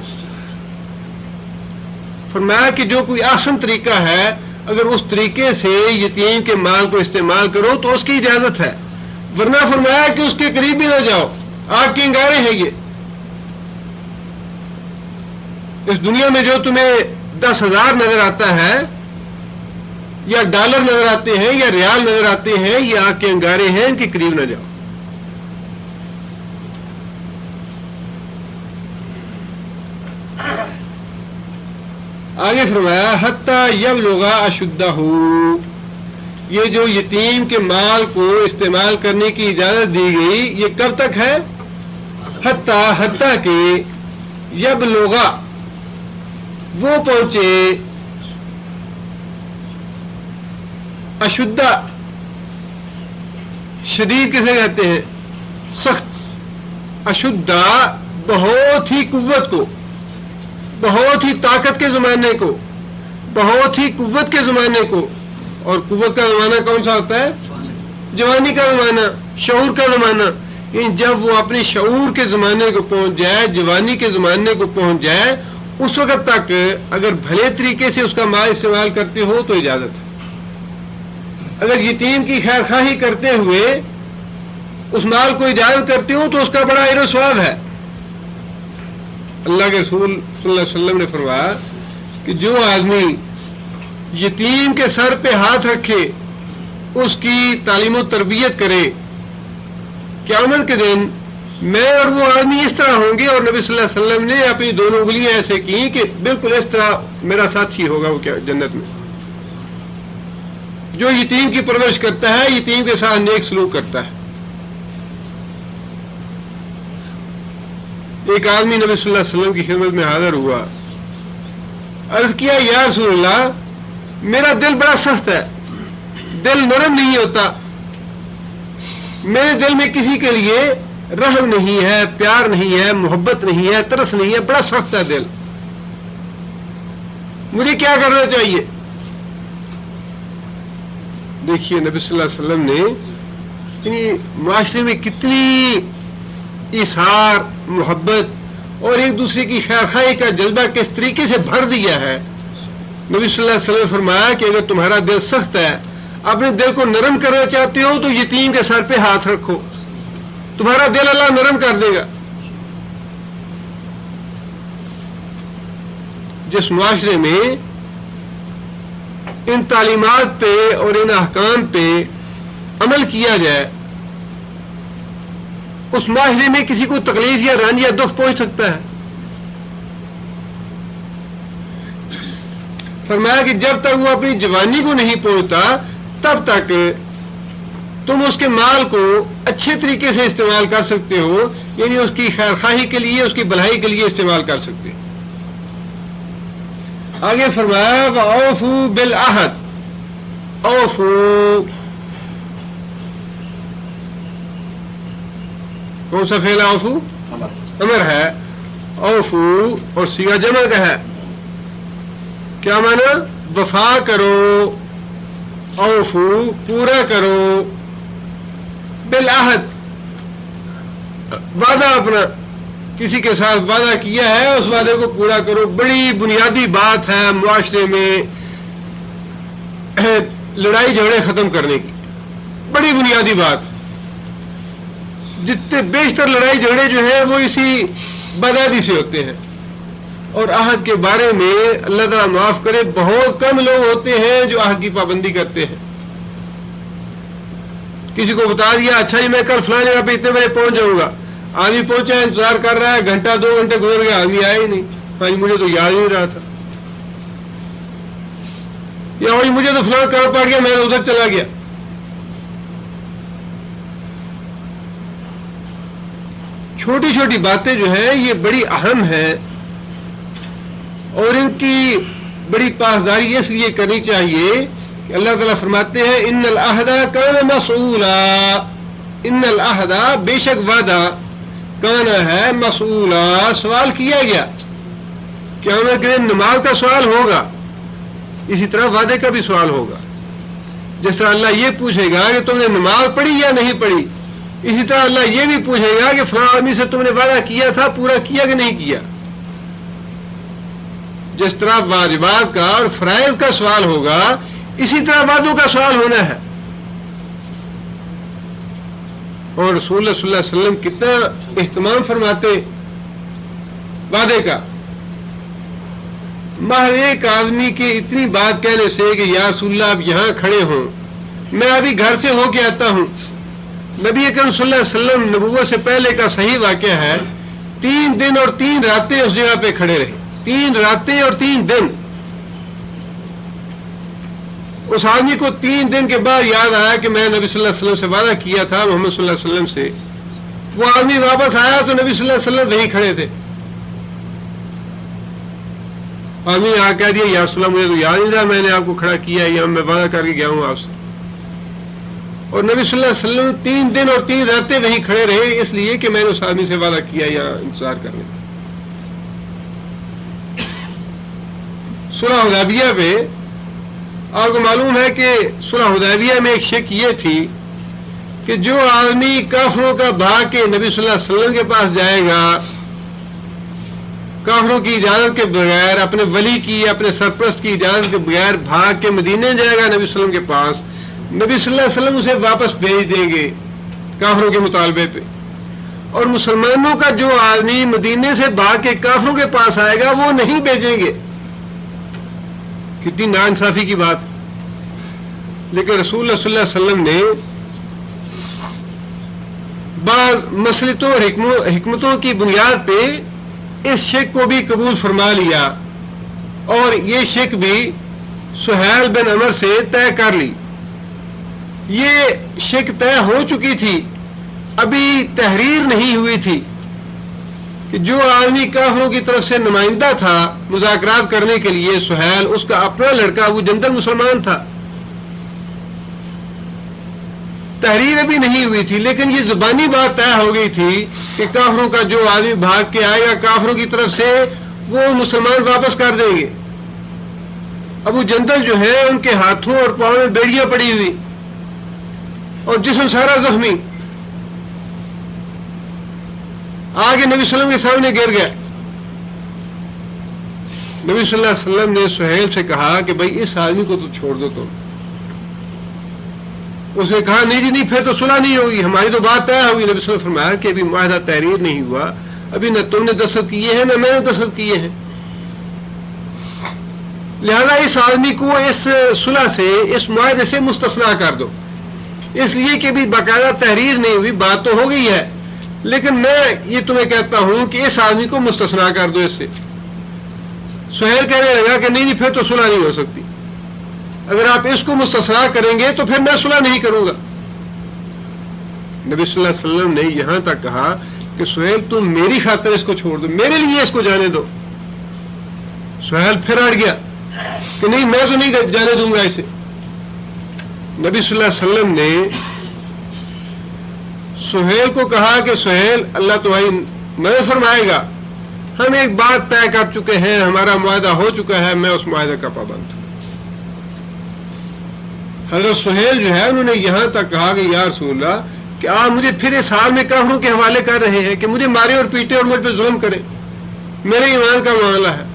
فرمایا کہ جو کوئی آسان طریقہ ہے اگر اس طریقے سے یتیم کے مال کو استعمال کرو تو اس کی اجازت ہے, ورنہ فرمایا کہ اس کے قریب بھی نہ جاؤ, آگ کے انگارے ہیں یہ. اس دنیا میں جو تمہیں 10,000 نظر آتا ہے یا ڈالر نظر آتے ہیں یا ریال نظر آتے ہیں یہ آگ کے انگارے ہیں, ان کے قریب نہ جاؤ. آگے فرمایا حتی یبلغ اشدہ, یہ جو یتیم کے مال کو استعمال کرنے کی اجازت دی گئی یہ کب تک ہے؟ حتی کہ یبلغ وہ پہنچے اشدہ, شدید کسے کہتے ہیں؟ سخت. اشدہ بہت ہی قوت کو, بہت ہی طاقت کے زمانے کو, بہت ہی قوت کے زمانے کو. اور قوت کا زمانہ کون سا ہوتا ہے؟ جوانی کا زمانہ, شعور کا زمانہ. یعنی جب وہ اپنے شعور کے زمانے کو پہنچ جائے, جوانی کے زمانے کو پہنچ جائے, اس وقت تک اگر بھلے طریقے سے اس کا مال استعمال کرتے ہو تو اجازت ہے. اگر یتیم کی خیرخواہی کرتے ہوئے اس مال کو اجازت کرتے ہو تو اس کا بڑا اجر و ثواب ہے. اللہ کے رسول صلی اللہ علیہ وسلم نے فرمایا کہ جو آدمی یتیم کے سر پہ ہاتھ رکھے, اس کی تعلیم و تربیت کرے, قیامت کے دن میں اور وہ آدمی اس طرح ہوں گے. اور نبی صلی اللہ علیہ وسلم نے اپنی دونوں انگلیاں ایسے کی کہ بالکل اس طرح میرا ساتھی ہوگا وہ کیا جنت میں, جو یتیم کی پرورش کرتا ہے, یتیم کے ساتھ نیک سلوک کرتا ہے. ایک آدمی نبی صلی اللہ علیہ وسلم کی خدمت میں حاضر ہوا, عرض کیا یا رسول اللہ میرا دل بڑا سخت ہے, دل نرم نہیں ہوتا, میرے دل میں کسی کے لیے رحم نہیں ہے, پیار نہیں ہے, محبت نہیں ہے, ترس نہیں ہے, بڑا سخت ہے دل, مجھے کیا کرنا چاہیے؟ دیکھیے نبی صلی اللہ علیہ وسلم نے معاشرے میں کتنی ایثار, محبت اور ایک دوسرے کی خیرخواہی کا جذبہ کس طریقے سے بھر دیا ہے. نبی صلی اللہ علیہ وسلم نے فرمایا کہ اگر تمہارا دل سخت ہے, اپنے دل کو نرم کرنا چاہتے ہو تو یتیم کے سر پہ ہاتھ رکھو, تمہارا دل اللہ نرم کر دے گا. جس معاشرے میں ان تعلیمات پہ اور ان احکام پہ عمل کیا جائے، اس معاشرے میں کسی کو تکلیف یا رنج یا دکھ پہنچ سکتا ہے؟ فرمایا کہ جب تک وہ اپنی جوانی کو نہیں پہنچتا تب تک تم اس کے مال کو اچھے طریقے سے استعمال کر سکتے ہو، یعنی اس کی خیر خواہی کے لیے، اس کی بھلائی کے لیے استعمال کر سکتے ہو۔ آگے فرمایا وَأَوْفُوا بِالْعَهْدِ، اوفو کون سا فعل ہے؟ اوفو امر ہے، اوفو اور صیغہ جمع کا ہے، کیا مانا؟ وفا کرو، اوفو پورا کرو، بالعہد وعدہ اپنا، کسی کے ساتھ وعدہ کیا ہے اس وعدے کو پورا کرو۔ بڑی بنیادی بات ہے معاشرے میں لڑائی جھگڑے ختم کرنے کی، بڑی بنیادی بات۔ جتنے بیشتر لڑائی جھگڑے جو ہیں وہ اسی بدعہدی سے ہوتے ہیں، اور عہد کے بارے میں اللہ تعالیٰ معاف کرے بہت کم لوگ ہوتے ہیں جو عہد کی پابندی کرتے ہیں۔ کسی کو بتا دیا اچھا جی میں کل فلاں جگہ پہ اتنے بجے پہنچ جاؤں گا، آدمی پہنچا ہے، انتظار کر رہا ہے، گھنٹہ 2 گھنٹے گزر گیا، آدمی آیا ہی نہیں، بھائی مجھے تو یاد نہیں رہا تھا، یا بھائی مجھے تو فلاں کام پڑ گیا میں ادھر چلا گیا۔ چھوٹی چھوٹی باتیں جو ہیں یہ بڑی اہم ہیں، اور ان کی بڑی پاسداری اس لیے کرنی چاہیے کہ اللہ تعالیٰ فرماتے ہیں ان العہد کان مسئولا، ان العہد بے شک وعدہ، کان ہے مسئولا سوال کیا گیا، قیامت کے دن نماز کا سوال ہوگا، اسی طرح وعدے کا بھی سوال ہوگا۔ جس طرح اللہ یہ پوچھے گا کہ تم نے نماز پڑھی یا نہیں پڑھی، اسی طرح اللہ یہ بھی پوچھے گا کہ فلاں آدمی سے تم نے وعدہ کیا تھا پورا کیا کہ نہیں کیا۔ جس طرح واجبات کا اور فرائض کا سوال ہوگا اسی طرح وعدوں کا سوال ہونا ہے۔ اور رسول اللہ صلی اللہ علیہ وسلم کتنا اہتمام فرماتے وعدے کا، محض ایک آدمی کے اتنی بات کہنے سے کہ یا رسول اللہ آپ یہاں کھڑے ہوں، میں ابھی گھر سے ہو کے آتا ہوں۔ نبی اکرم صلی اللہ علیہ وسلم نبوت سے پہلے کا صحیح واقعہ ہے، 3 دن اور 3 راتیں اس جگہ پہ کھڑے رہے، 3 راتیں اور 3 دن۔ اس آدمی کو 3 دن کے بعد یاد آیا کہ میں نبی صلی اللہ علیہ وسلم سے وعدہ کیا تھا، محمد صلی اللہ علیہ وسلم سے۔ وہ آدمی واپس آیا تو نبی صلی اللہ علیہ وسلم وہیں کھڑے تھے۔ آدمی نے کہہ دیا یا رسول اللہ مجھے تو یاد نہیں رہا میں نے آپ کو کھڑا کیا ہے، یا میں وعدہ کر کے گیا ہوں آپ سے۔ اور نبی صلی اللہ علیہ وسلم 3 دن اور 3 راتیں وہیں کھڑے رہے، اس لیے کہ میں نے اس آدمی سے وعدہ کیا یا انتظار کرنے۔ صلح حدیبیہ پہ آپ کو معلوم ہے کہ صلح حدیبیہ میں ایک شک یہ تھی کہ جو آدمی کافروں کا بھاگ کے نبی صلی اللہ علیہ وسلم کے پاس جائے گا، کافروں کی اجازت کے بغیر، اپنے ولی کی اپنے سرپرست کی اجازت کے بغیر بھاگ کے مدینے جائے گا نبی صلی اللہ علیہ وسلم کے پاس، نبی صلی اللہ علیہ وسلم اسے واپس بھیج دیں گے کافروں کے مطالبے پہ۔ اور مسلمانوں کا جو آدمی مدینے سے بھاگ کے کافروں کے پاس آئے گا وہ نہیں بھیجیں گے۔ کتنی ناانصافی کی بات۔ لیکن رسول اللہ صلی اللہ علیہ وسلم نے بعض مصلحتوں اور حکمتوں کی بنیاد پہ اس شک کو بھی قبول فرما لیا، اور یہ شک بھی سہیل بن عمر سے طے کر لی۔ یہ شک طے ہو چکی تھی، ابھی تحریر نہیں ہوئی تھی کہ جو آدمی کافروں کی طرف سے نمائندہ تھا مذاکرات کرنے کے لیے سہیل، اس کا اپنا لڑکا ابو جندل مسلمان تھا۔ تحریر ابھی نہیں ہوئی تھی، لیکن یہ زبانی بات طے ہو گئی تھی کہ کافروں کا جو آدمی بھاگ کے آئے گا کافروں کی طرف سے وہ مسلمان واپس کر دیں گے۔ ابو جندل جو ہے ان کے ہاتھوں اور پاؤں میں بیڑیاں پڑی ہوئی اور جسم سارا زخمی، آگے نبی صلی اللہ علیہ وسلم کے سامنے گر گیا۔ نبی صلی اللہ علیہ وسلم نے سہیل سے کہا کہ بھائی اس آدمی کو تو چھوڑ دو تم۔ اس نے کہا نہیں جی نہیں، پھر تو صلح نہیں ہوگی، ہماری تو بات طے ہوگی۔ نبی صلی اللہ علیہ وسلم نے فرمایا کہ ابھی معاہدہ تحریر نہیں ہوا، ابھی نہ تم نے دستخط کیے ہیں نہ میں نے دستخط کیے ہیں، لہذا اس آدمی کو اس صلح سے، اس معاہدے سے مستثنا کر دو، اس لیے کہ بھی باقاعدہ تحریر نہیں ہوئی، بات تو ہو گئی ہے، لیکن میں یہ تمہیں کہتا ہوں کہ اس آدمی کو مستثنا کر دو اس سے۔ سہیل کہنے لگا کہ نہیں پھر تو صلح نہیں ہو سکتی، اگر آپ اس کو مستثنا کریں گے تو پھر میں صلح نہیں کروں گا۔ نبی صلی اللہ علیہ وسلم نے یہاں تک کہا کہ سہیل تم میری خاطر اس کو چھوڑ دو، میرے لیے اس کو جانے دو۔ سہیل پھر اڑ گیا کہ نہیں میں تو نہیں جانے دوں گا اسے۔ نبی صلی اللہ علیہ وسلم نے سہیل کو کہا کہ سہیل اللہ تمہاری مدد فرمائے گا، ہم ایک بات طے کر چکے ہیں، ہمارا معاہدہ ہو چکا ہے، میں اس معاہدے کا پابند ہوں۔ حضرت سہیل جو ہے انہوں نے یہاں تک کہا کہ یا رسول اللہ کہ آپ مجھے پھر اس حال میں کافروں کے حوالے کر رہے ہیں کہ مجھے مارے اور پیٹے اور مجھ پہ ظلم کرے، میرے ایمان کا معاملہ ہے۔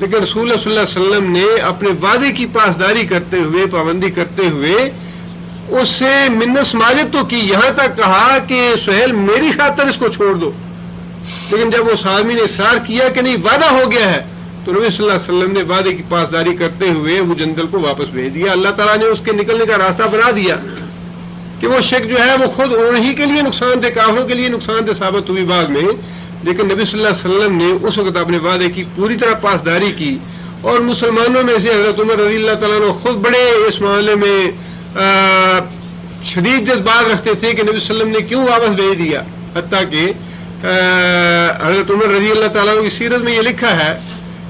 لیکن رسول اللہ صلی اللہ علیہ وسلم نے اپنے وعدے کی پاسداری کرتے ہوئے، پابندی کرتے ہوئے اس سے منت سماجت تو کی، یہاں تک کہا کہ سہیل میری خاطر اس کو چھوڑ دو۔ لیکن جب اس آدمی نے اصرار کیا کہ نہیں وعدہ ہو گیا ہے، تو نبی صلی اللہ علیہ وسلم نے وعدے کی پاسداری کرتے ہوئے وہ جندل کو واپس بھیج دیا۔ اللہ تعالیٰ نے اس کے نکلنے کا راستہ بنا دیا کہ وہ شک جو ہے وہ خود انہی کے لیے نقصان دہ، کافروں کے لیے نقصان دہ ثابت ہوئی بعد میں، لیکن نبی صلی اللہ علیہ وسلم نے اس وقت اپنے وعدے کی پوری طرح پاسداری کی۔ اور مسلمانوں میں سے حضرت عمر رضی اللہ تعالیٰ عنہ خود بڑے اس معاملے میں شدید جذبات رکھتے تھے کہ نبی صلی اللہ علیہ وسلم نے کیوں واپس بھیج دیا، حتیٰ کہ حضرت عمر رضی اللہ تعالیٰ عنہ کی سیرت میں یہ لکھا ہے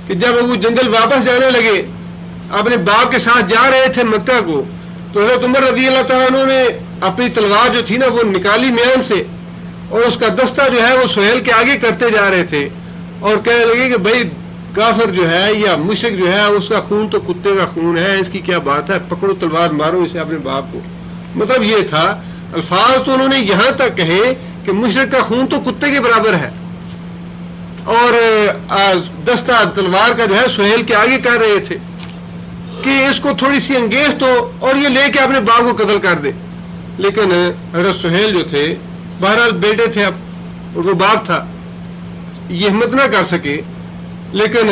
کہ جب وہ جنگل واپس جانے لگے، اپنے باپ کے ساتھ جا رہے تھے مکہ کو، تو حضرت عمر رضی اللہ تعالیٰ عنہ نے اپنی تلوار جو تھی نا وہ نکالی میان سے، اور اس کا دستہ جو ہے وہ سہیل کے آگے کرتے جا رہے تھے، اور کہنے لگے کہ بھائی کافر جو ہے یا مشرک جو ہے اس کا خون تو کتے کا خون ہے، اس کی کیا بات ہے، پکڑو تلوار مارو اسے اپنے باپ کو۔ مطلب یہ تھا، الفاظ تو انہوں نے یہاں تک کہے کہ مشرک کا خون تو کتے کے برابر ہے، اور دستہ تلوار کا جو ہے سہیل کے آگے کر رہے تھے کہ اس کو تھوڑی سی انگیز تو اور یہ لے کے اپنے باپ کو قتل کر دے۔ لیکن حضرت سہیل جو تھے، بہرحال بیٹے تھے، اب وہ باپ تھا، یہ ہمت نہ کر سکے، لیکن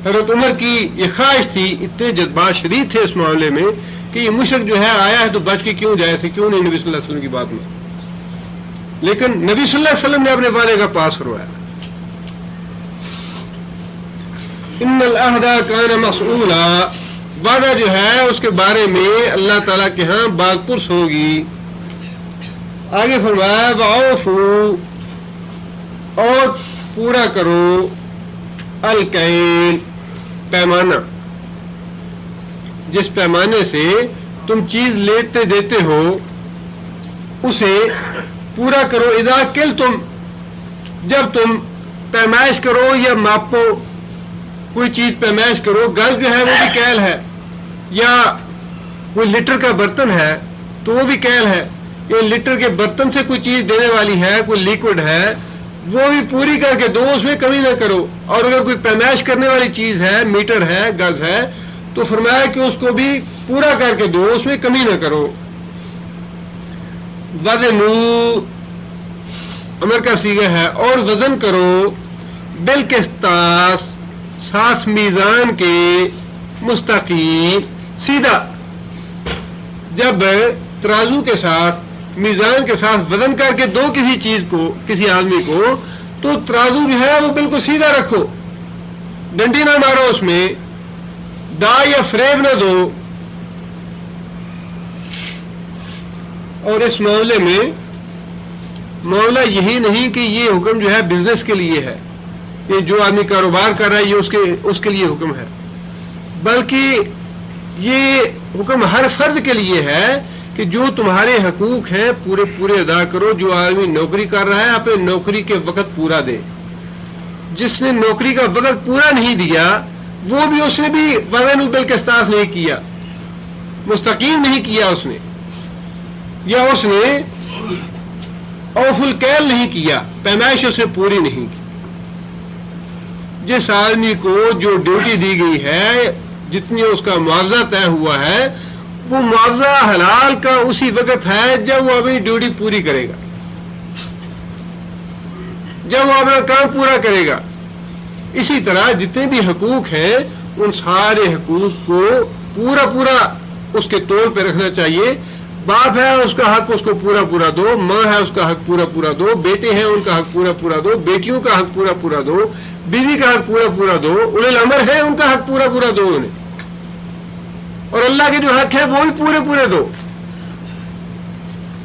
حضرت عمر کی یہ خواہش تھی، اتنے جذبات شدید تھے اس معاملے میں کہ یہ مشرک جو ہے آیا ہے تو بچ کے کیوں جائے تھے، کیوں نہیں نبی صلی اللہ علیہ وسلم کی بات میں۔ لیکن نبی صلی اللہ علیہ وسلم نے اپنے وعدے کا پاس کروایا۔ ان العہد کان مسئولا، وعدہ جو ہے اس کے بارے میں اللہ تعالیٰ کے ہاں بات پرس ہوگی۔ آگے فرمایا وَأَوْفُوا، اور پورا کرو، الکیل، پیمانہ، جس پیمانے سے تم چیز لیتے دیتے ہو اسے پورا کرو۔ اذا کلتم، جب تم پیمائش کرو یا ماپو، کوئی چیز پیمائش کرو، گز جو ہے وہ بھی کیل ہے، یا کوئی لیٹر کا برتن ہے تو وہ بھی کیل ہے، یہ لیٹر کے برتن سے کوئی چیز دینے والی ہے، کوئی لیکوڈ ہے، وہ بھی پوری کر کے دو، اس میں کمی نہ کرو۔ اور اگر کوئی پیمائش کرنے والی چیز ہے، میٹر ہے، گز ہے، تو فرمایا کہ اس کو بھی پورا کر کے دو، اس میں کمی نہ کرو۔ وزنوا، امر کا صیغہ ہے، اور وزن کرو، بالقسطاس، ساتھ میزان کے، مستقیم، سیدھا۔ جب ترازو کے ساتھ، میزان کے ساتھ وزن کر کے دو کسی چیز کو، کسی آدمی کو، تو ترازو جو ہے وہ بالکل سیدھا رکھو، ڈنڈی نہ مارو، اس میں دا یا فریب نہ دو۔ اور اس معاملے میں معاملہ یہی نہیں کہ یہ حکم جو ہے بزنس کے لیے ہے، یہ جو آدمی کاروبار کر رہا ہے یہ اس کے لیے حکم ہے، بلکہ یہ حکم ہر فرد کے لیے ہے کہ جو تمہارے حقوق ہیں پورے ادا کرو۔ جو آدمی نوکری کر رہا ہے اپنے نوکری کے وقت پورا دے، جس نے نوکری کا وقت پورا نہیں دیا وہ بھی، اس نے بھی وزن بالقسطاس نہیں کیا، مستقیم نہیں کیا اس نے، یا اس نے اوف الکیل نہیں کیا، پیمائش اس نے پوری نہیں کی۔ جس آدمی کو جو ڈیوٹی دی گئی ہے، جتنی اس کا معاوضہ طے ہوا ہے، وہ معاوضہ حلال کا اسی وقت ہے جب وہ اپنی ڈیوٹی پوری کرے گا، جب وہ اپنا کام پورا کرے گا۔ اسی طرح جتنے بھی حقوق ہیں ان سارے حقوق کو پورا پورا اس کے طور پہ رکھنا چاہیے. باپ ہے اس کا حق اس کو پورا پورا دو, ماں ہے اس کا حق پورا پورا دو, بیٹے ہیں ان کا حق پورا پورا دو, بیٹیوں کا حق پورا پورا دو, بیوی کا حق پورا پورا دو, اولے الامر ہے ان کا حق پورا پورا دو انہیں, اور اللہ کے جو حق ہے وہ بھی پورے پورے دو.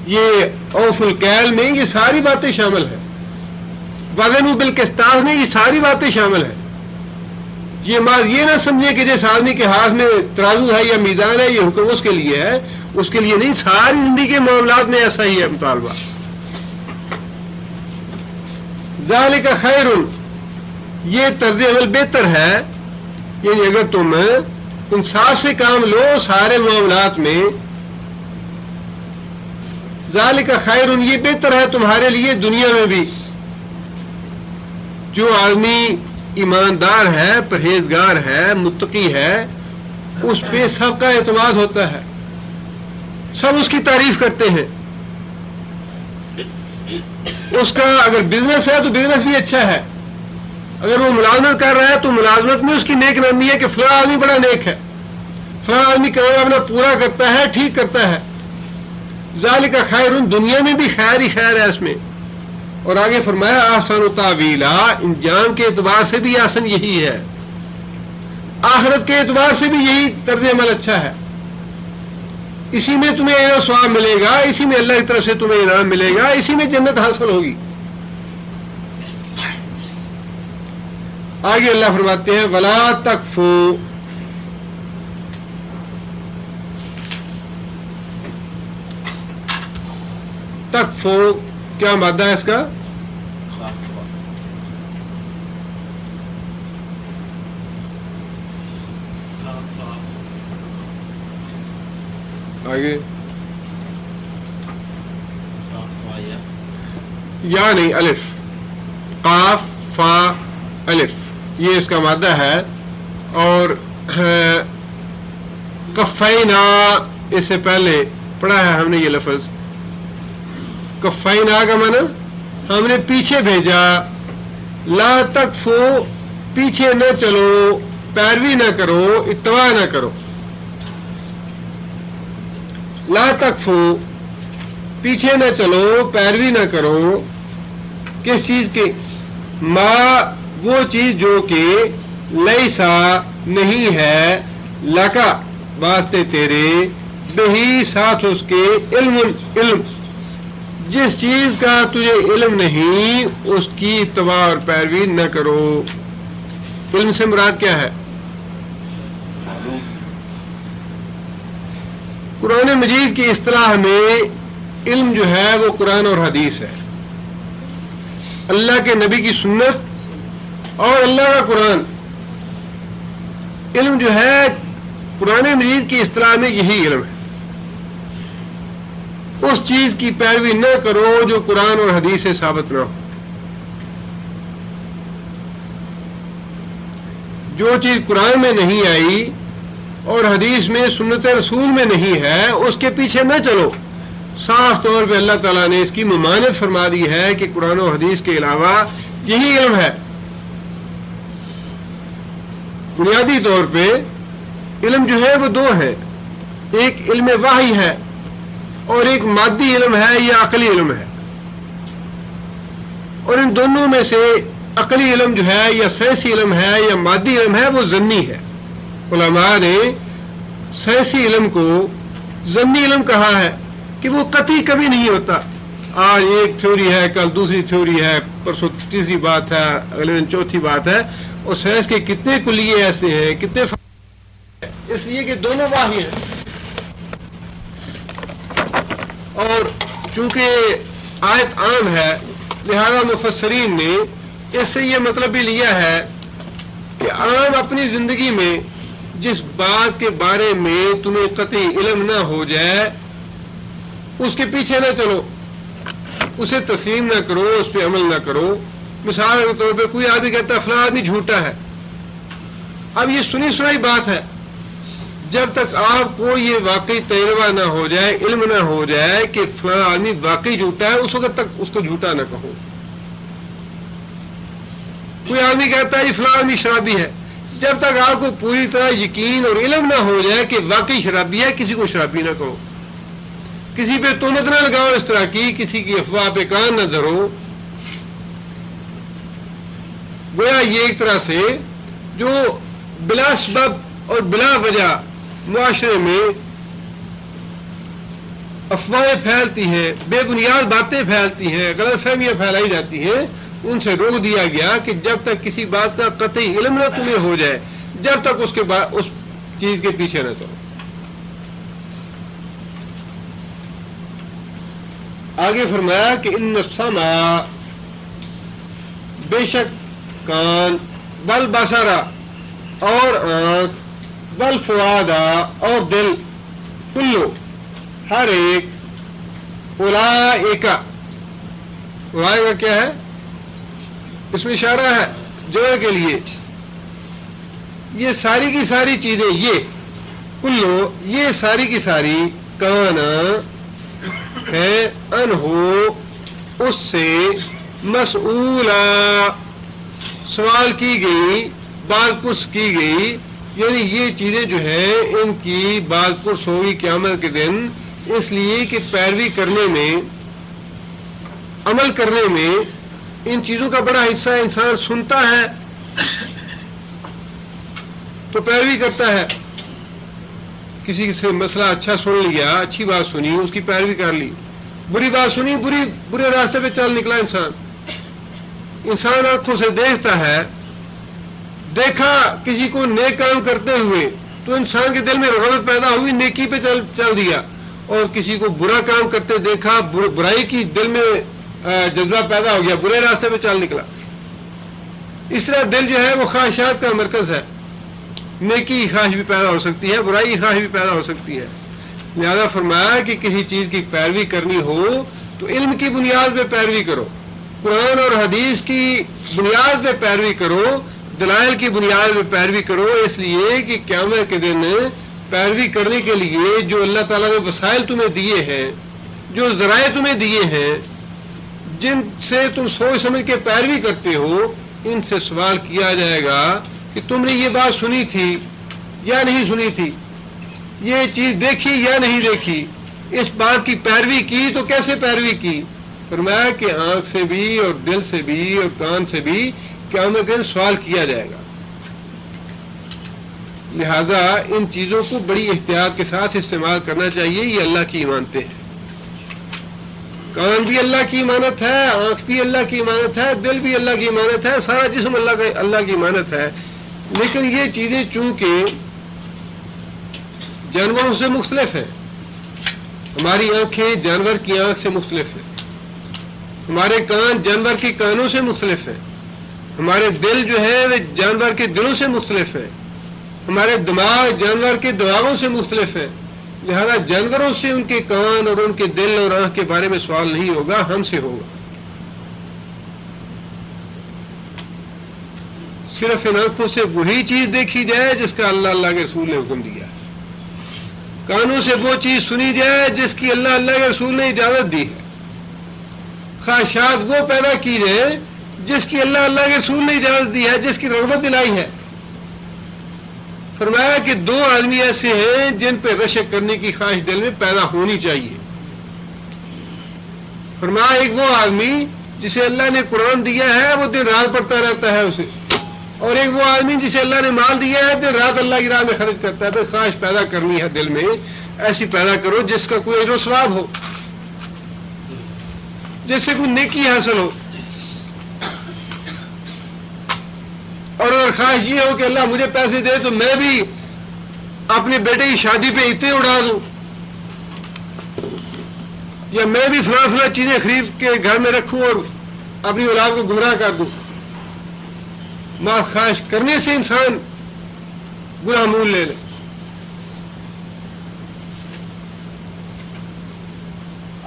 یہ اوف الکیل میں یہ ساری باتیں شامل ہیں, وزن بالقسطاس میں یہ ساری باتیں شامل ہیں. یہ نہ سمجھے کہ جس آدمی کے ہاتھ میں ترازو ہے یا میزان ہے یہ حکم اس کے لیے ہے, اس کے لیے نہیں, ساری زندگی کے معاملات میں ایسا ہی ہے مطالبہ. ذالک خیر, یہ طرز عمل بہتر ہے, یعنی اگر تم انصاف سے کام لو سارے معاملات میں, ذالک خیر, یہ بہتر ہے تمہارے لیے دنیا میں بھی. جو آدمی ایماندار ہے, پرہیزگار ہے, متقی ہے, اس پہ سب کا اعتماد ہوتا ہے, سب اس کی تعریف کرتے ہیں. اس کا اگر بزنس ہے تو بزنس بھی اچھا ہے, اگر وہ ملازمت کر رہا ہے تو ملازمت میں اس کی نیک نامی ہے کہ فلاں آدمی بڑا نیک ہے, فلاں آدمی کام اپنا پورا کرتا ہے, ٹھیک کرتا ہے. ذالک خیر, دنیا میں بھی خیر ہی خیر ہے اس میں. اور آگے فرمایا احسن تاویلا, انجام کے اعتبار سے بھی احسن یہی ہے, آخرت کے اعتبار سے بھی یہی طرز عمل اچھا ہے. اسی میں تمہیں اجر و ثواب ملے گا, اسی میں اللہ کی طرف سے تمہیں انعام ملے گا, اسی میں جنت حاصل ہوگی. آگے اللہ فرماتے ہیں ولا تکفو, تکفو کیا مادہ ہے اس کا؟ آگے یا نہیں, الف, قاف فا الف, یہ اس کا مادہ ہے. اور کفینا, اس سے پہلے پڑھا ہے ہم نے یہ لفظ, کفینا کا معنی ہم نے پیچھے بھیجا. لا تکفو, پیچھے نہ چلو, پیروی نہ کرو, اتباع نہ کرو. لا تکفو, پیچھے نہ چلو, پیروی نہ کرو. کس چیز کے؟ ما, وہ چیز جو کہ لیسا نہیں ہے, لکا واسطے تیرے, بہی ساتھ اس کے, علم, جس چیز کا تجھے علم نہیں اس کی اتباع اور پیروی نہ کرو. علم سے مراد کیا ہے؟ قرآن مجید کی اصطلاح میں علم جو ہے وہ قرآن اور حدیث ہے, اللہ کے نبی کی سنت اور اللہ کا قرآن. علم جو ہے قرآن مجید کی اصطلاح میں یہی علم ہے. اس چیز کی پیروی نہ کرو جو قرآن اور حدیث سے ثابت نہ ہو. جو چیز قرآن میں نہیں آئی اور حدیث میں سنت رسول میں نہیں ہے اس کے پیچھے نہ چلو. صاف طور پہ اللہ تعالیٰ نے اس کی ممانعت فرما دی ہے کہ قرآن و حدیث کے علاوہ یہی علم ہے. بنیادی طور پہ علم جو ہے وہ دو ہے, ایک علم وحی ہے اور ایک مادی علم ہے یا عقلی علم ہے. اور ان دونوں میں سے عقلی علم جو ہے یا سائنسی علم ہے یا مادی علم ہے وہ ظنی ہے. علماء نے سائنسی علم کو ظنی علم کہا ہے کہ وہ قطعی کبھی نہیں ہوتا. آج ایک تھیوری ہے, کل دوسری تھیوری ہے, پرسوں تیسری بات ہے, اگلے دن چوتھی بات ہے. اور سائنس کے کتنے کلیے ایسے ہیں, کتنے اس لیے کہ دونوں واحد ہیں. اور چونکہ آیت عام ہے لہذا مفسرین نے اس سے یہ مطلب بھی لیا ہے کہ عام اپنی زندگی میں جس بات کے بارے میں تمہیں قطعی علم نہ ہو جائے اس کے پیچھے نہ چلو, اسے تسلیم نہ کرو, اس پہ عمل نہ کرو. مثال کے طور پہ کوئی آدمی کہتا ہے فلاں آدمی جھوٹا ہے. اب یہ سنی سنائی بات ہے, جب تک آپ کو یہ واقعی تجربہ نہ ہو جائے, علم نہ ہو جائے کہ فلاں آدمی واقعی جھوٹا ہے, اس وقت تک اس کو جھوٹا نہ کہو. کوئی آدمی کہتا ہے یہ فلاں آدمی شرابی ہے, جب تک آپ کو پوری طرح یقین اور علم نہ ہو جائے کہ واقعی شرابی ہے، کسی کو شرابی نہ کہو، کسی پہ تہمت نہ لگاؤ اس طرح کی، کسی کی افواہ پہ کان نہ دھرو. گویا یہ ایک طرح سے جو بلا سبب اور بلا وجہ معاشرے میں افواہیں پھیلتی ہیں، بے بنیاد باتیں پھیلتی ہیں، غلط فہمیاں پھیلائی جاتی ہیں، ان سے روک دیا گیا کہ جب تک کسی بات کا قطعی علم نہ تمہیں ہو جائے، جب تک اس کے بعد اس چیز کے پیچھے نہ چلو. آگے فرمایا کہ ان السمع، بے شک کان، والبصر اور آنکھ، والفؤاد اور دل، کلو ہر ایک، اولئک، اولئک کیا ہے؟ اس میں اشارہ ہے جمع کے لیے. یہ ساری کی ساری چیزیں، یہ کلو، یہ ساری کی ساری، کان ہے، انہو، اس سے، مسئولا، سوال کی گئی، بال پرس کی گئی. یعنی یہ چیزیں جو ہیں ان کی بال پرس ہوگی قیامت کے دن، اس لیے کہ پیروی کرنے میں، عمل کرنے میں ان چیزوں کا بڑا حصہ انسان سنتا ہے تو پیروی کرتا ہے. کسی سے مسئلہ اچھا سن لیا، اچھی بات سنی، اس کی پیروی کر لی. بری بات سنی، برے راستے پہ چل نکلا انسان آنکھوں سے دیکھتا ہے، دیکھا کسی کو نیک کام کرتے ہوئے تو انسان کے دل میں رغبت پیدا ہوئی، نیکی پہ چل دیا. اور کسی کو برا کام کرتے دیکھا، برائی کی دل میں جذبہ پیدا ہو گیا، برے راستے پہ چل نکلا. اس طرح دل جو ہے وہ خواہشات کا مرکز ہے، نیکی کی خواہش بھی پیدا ہو سکتی ہے، برائی کی خواہش بھی پیدا ہو سکتی ہے. لہذا فرمایا کہ کسی چیز کی پیروی کرنی ہو تو علم کی بنیاد پہ پیروی کرو، قرآن اور حدیث کی بنیاد پہ پیروی کرو، دلائل کی بنیاد پہ پیروی کرو. اس لیے کہ قیامت کے دن پیروی کرنے کے لیے جو اللہ تعالیٰ نے وسائل تمہیں دیے ہیں، جو ذرائع تمہیں دیے ہیں، جن سے تم سوچ سمجھ کے پیروی کرتے ہو، ان سے سوال کیا جائے گا کہ تم نے یہ بات سنی تھی یا نہیں سنی تھی، یہ چیز دیکھی یا نہیں دیکھی، اس بات کی پیروی کی تو کیسے پیروی کی. فرمایا کہ آنکھ سے بھی اور دل سے بھی اور کان سے بھی قیامت کے دن سوال کیا جائے گا. لہذا ان چیزوں کو بڑی احتیاط کے ساتھ استعمال کرنا چاہیے. یہ اللہ کی امانتیں ہیں. کان بھی اللہ کی امانت ہے، آنکھ بھی اللہ کی امانت ہے، دل بھی اللہ کی امانت ہے، سارا جسم اللہ کی امانت ہے. لیکن یہ چیزیں چونکہ جانوروں سے مختلف ہیں، ہماری آنکھیں جانور کی آنکھ سے مختلف ہیں، ہمارے کان جانور کے کانوں سے مختلف ہیں، ہمارے دل جو ہے وہ جانور کے دلوں سے مختلف ہے، ہمارے دماغ جانور کے دماغوں سے مختلف ہے. لہذا جانوروں سے ان کے کان اور ان کے دل اور آنکھ کے بارے میں سوال نہیں ہوگا، ہم سے ہوگا. صرف ان آنکھوں سے وہی چیز دیکھی جائے جس کا اللہ کے رسول نے حکم دیا ہے، کانوں سے وہ چیز سنی جائے جس کی اللہ کے رسول نے اجازت دی ہے، خواہشات وہ پیدا کی جائے جس کی اللہ کے رسول نے اجازت دی ہے، جس کی رغبت دلائی ہے. فرمایا کہ دو آدمی ایسے ہیں جن پہ رشک کرنے کی خواہش دل میں پیدا ہونی چاہیے. فرمایا ایک وہ آدمی جسے اللہ نے قرآن دیا ہے، وہ دن رات پڑھتا رہتا ہے اسے، اور ایک وہ آدمی جسے اللہ نے مال دیا ہے، دن رات اللہ کی راہ میں خرچ کرتا ہے. پھر خواہش پیدا کرنی ہے دل میں، ایسی پیدا کرو جس کا کوئی اجر و ثواب ہو، جس سے کوئی نیکی حاصل ہو. اور اگر خواہش یہ ہو کہ اللہ مجھے پیسے دے تو میں بھی اپنے بیٹے کی شادی پہ اتنے اڑا دوں، یا میں بھی فلاں چیزیں خرید کے گھر میں رکھوں اور اپنی اولاد کو گمراہ کر دوں، ماں خواہش کرنے سے انسان گناہ مول لے لے.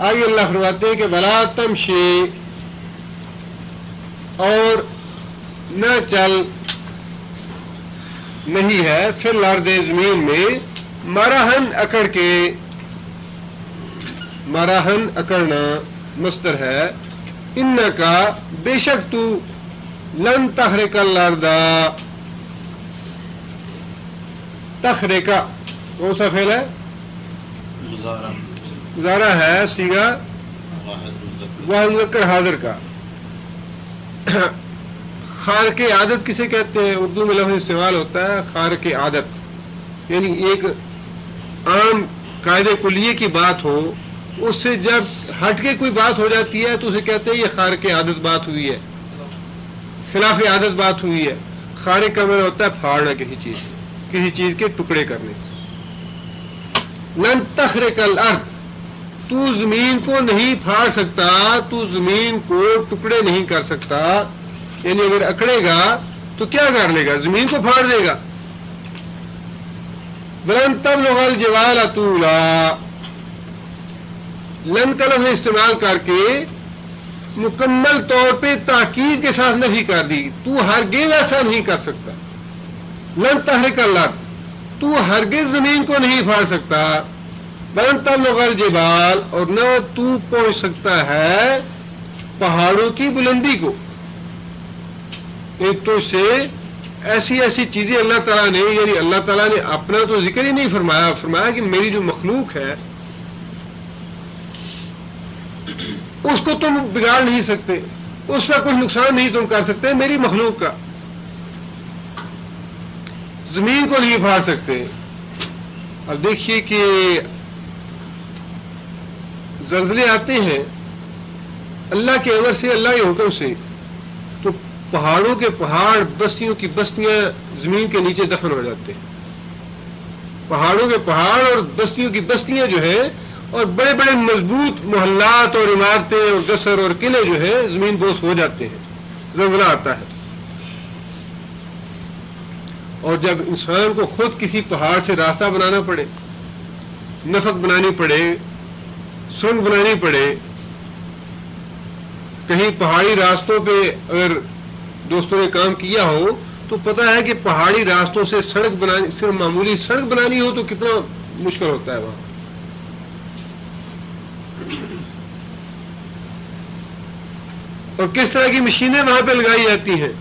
آگے اللہ فرماتے ہیں کہ ولا تمشی، اور نہ چل نہیں ہے فی الارض زمین میں، مراحن اکڑ کے، مراحن اکڑنا مصدر ہے، انکا بے شک تو، لن تحرک الارض تخرقہ کون سا فعل ہے؟ مضارع ہے، صیغہ واحد مذکر حاضر کا. خارق عادت کسے کہتے ہیں؟ اردو میں لفظ استعمال ہوتا ہے خارق عادت، یعنی ایک عام قاعدے کلیے کی بات ہو، اس سے جب ہٹ کے کوئی بات ہو جاتی ہے تو اسے کہتے ہیں یہ خارق عادت بات ہوئی ہے، خلاف عادت بات ہوئی ہے. خارق کا معنی ہوتا ہے پھاڑنا کسی چیز کے ٹکڑے کرنے. لن تخرق الارض، تو زمین کو نہیں پھاڑ سکتا، تو زمین کو ٹکڑے نہیں کر سکتا. یعنی اگر اکڑے گا تو کیا کر لے گا؟ زمین کو پھاڑ دے گا. ولن تبلغ الجبال طولا، لن کا لفظ استعمال کر کے مکمل طور پہ تاکید کے ساتھ نفی کر دی. تو ہرگز ایسا نہیں کر سکتا. لن تحرک الارض، تو ہرگز زمین کو نہیں پھاڑ سکتا. ولن تبلغ الجبال، اور نہ تو پہنچ سکتا ہے پہاڑوں کی بلندی کو. ایک تو سے ایسی ایسی چیزیں اللہ تعالیٰ نے، یعنی اللہ تعالیٰ نے اپنا تو ذکر ہی نہیں فرمایا، فرمایا کہ میری جو مخلوق ہے اس کو تم بگاڑ نہیں سکتے، اس کا کچھ نقصان نہیں تم کر سکتے میری مخلوق کا. زمین کو نہیں پھاڑ سکتے. اب دیکھیے کہ زلزلے آتے ہیں اللہ کے امر سے، اللہ کے حکم سے، تو پہاڑوں کے پہاڑ، بستیوں کی بستیاں زمین کے نیچے دفن ہو جاتے ہیں. پہاڑوں کے پہاڑ اور بستیوں کی بستیاں جو ہے، اور بڑے بڑے مضبوط محلات اور عمارتیں اور قصر اور قلعے جو ہے زمین بوس ہو جاتے ہیں. زلزلہ آتا ہے، اور جب انسان کو خود کسی پہاڑ سے راستہ بنانا پڑے، نفق بنانی پڑے، سرنگ بنانی پڑے، کہیں پہاڑی راستوں پہ اگر دوستوں نے کام کیا ہو تو پتہ ہے کہ پہاڑی راستوں سے سڑک بنانی، صرف معمولی سڑک بنانی ہو تو کتنا مشکل ہوتا ہے وہاں. اور کس طرح کی مشینیں وہاں پہ لگائی جاتی ہیں،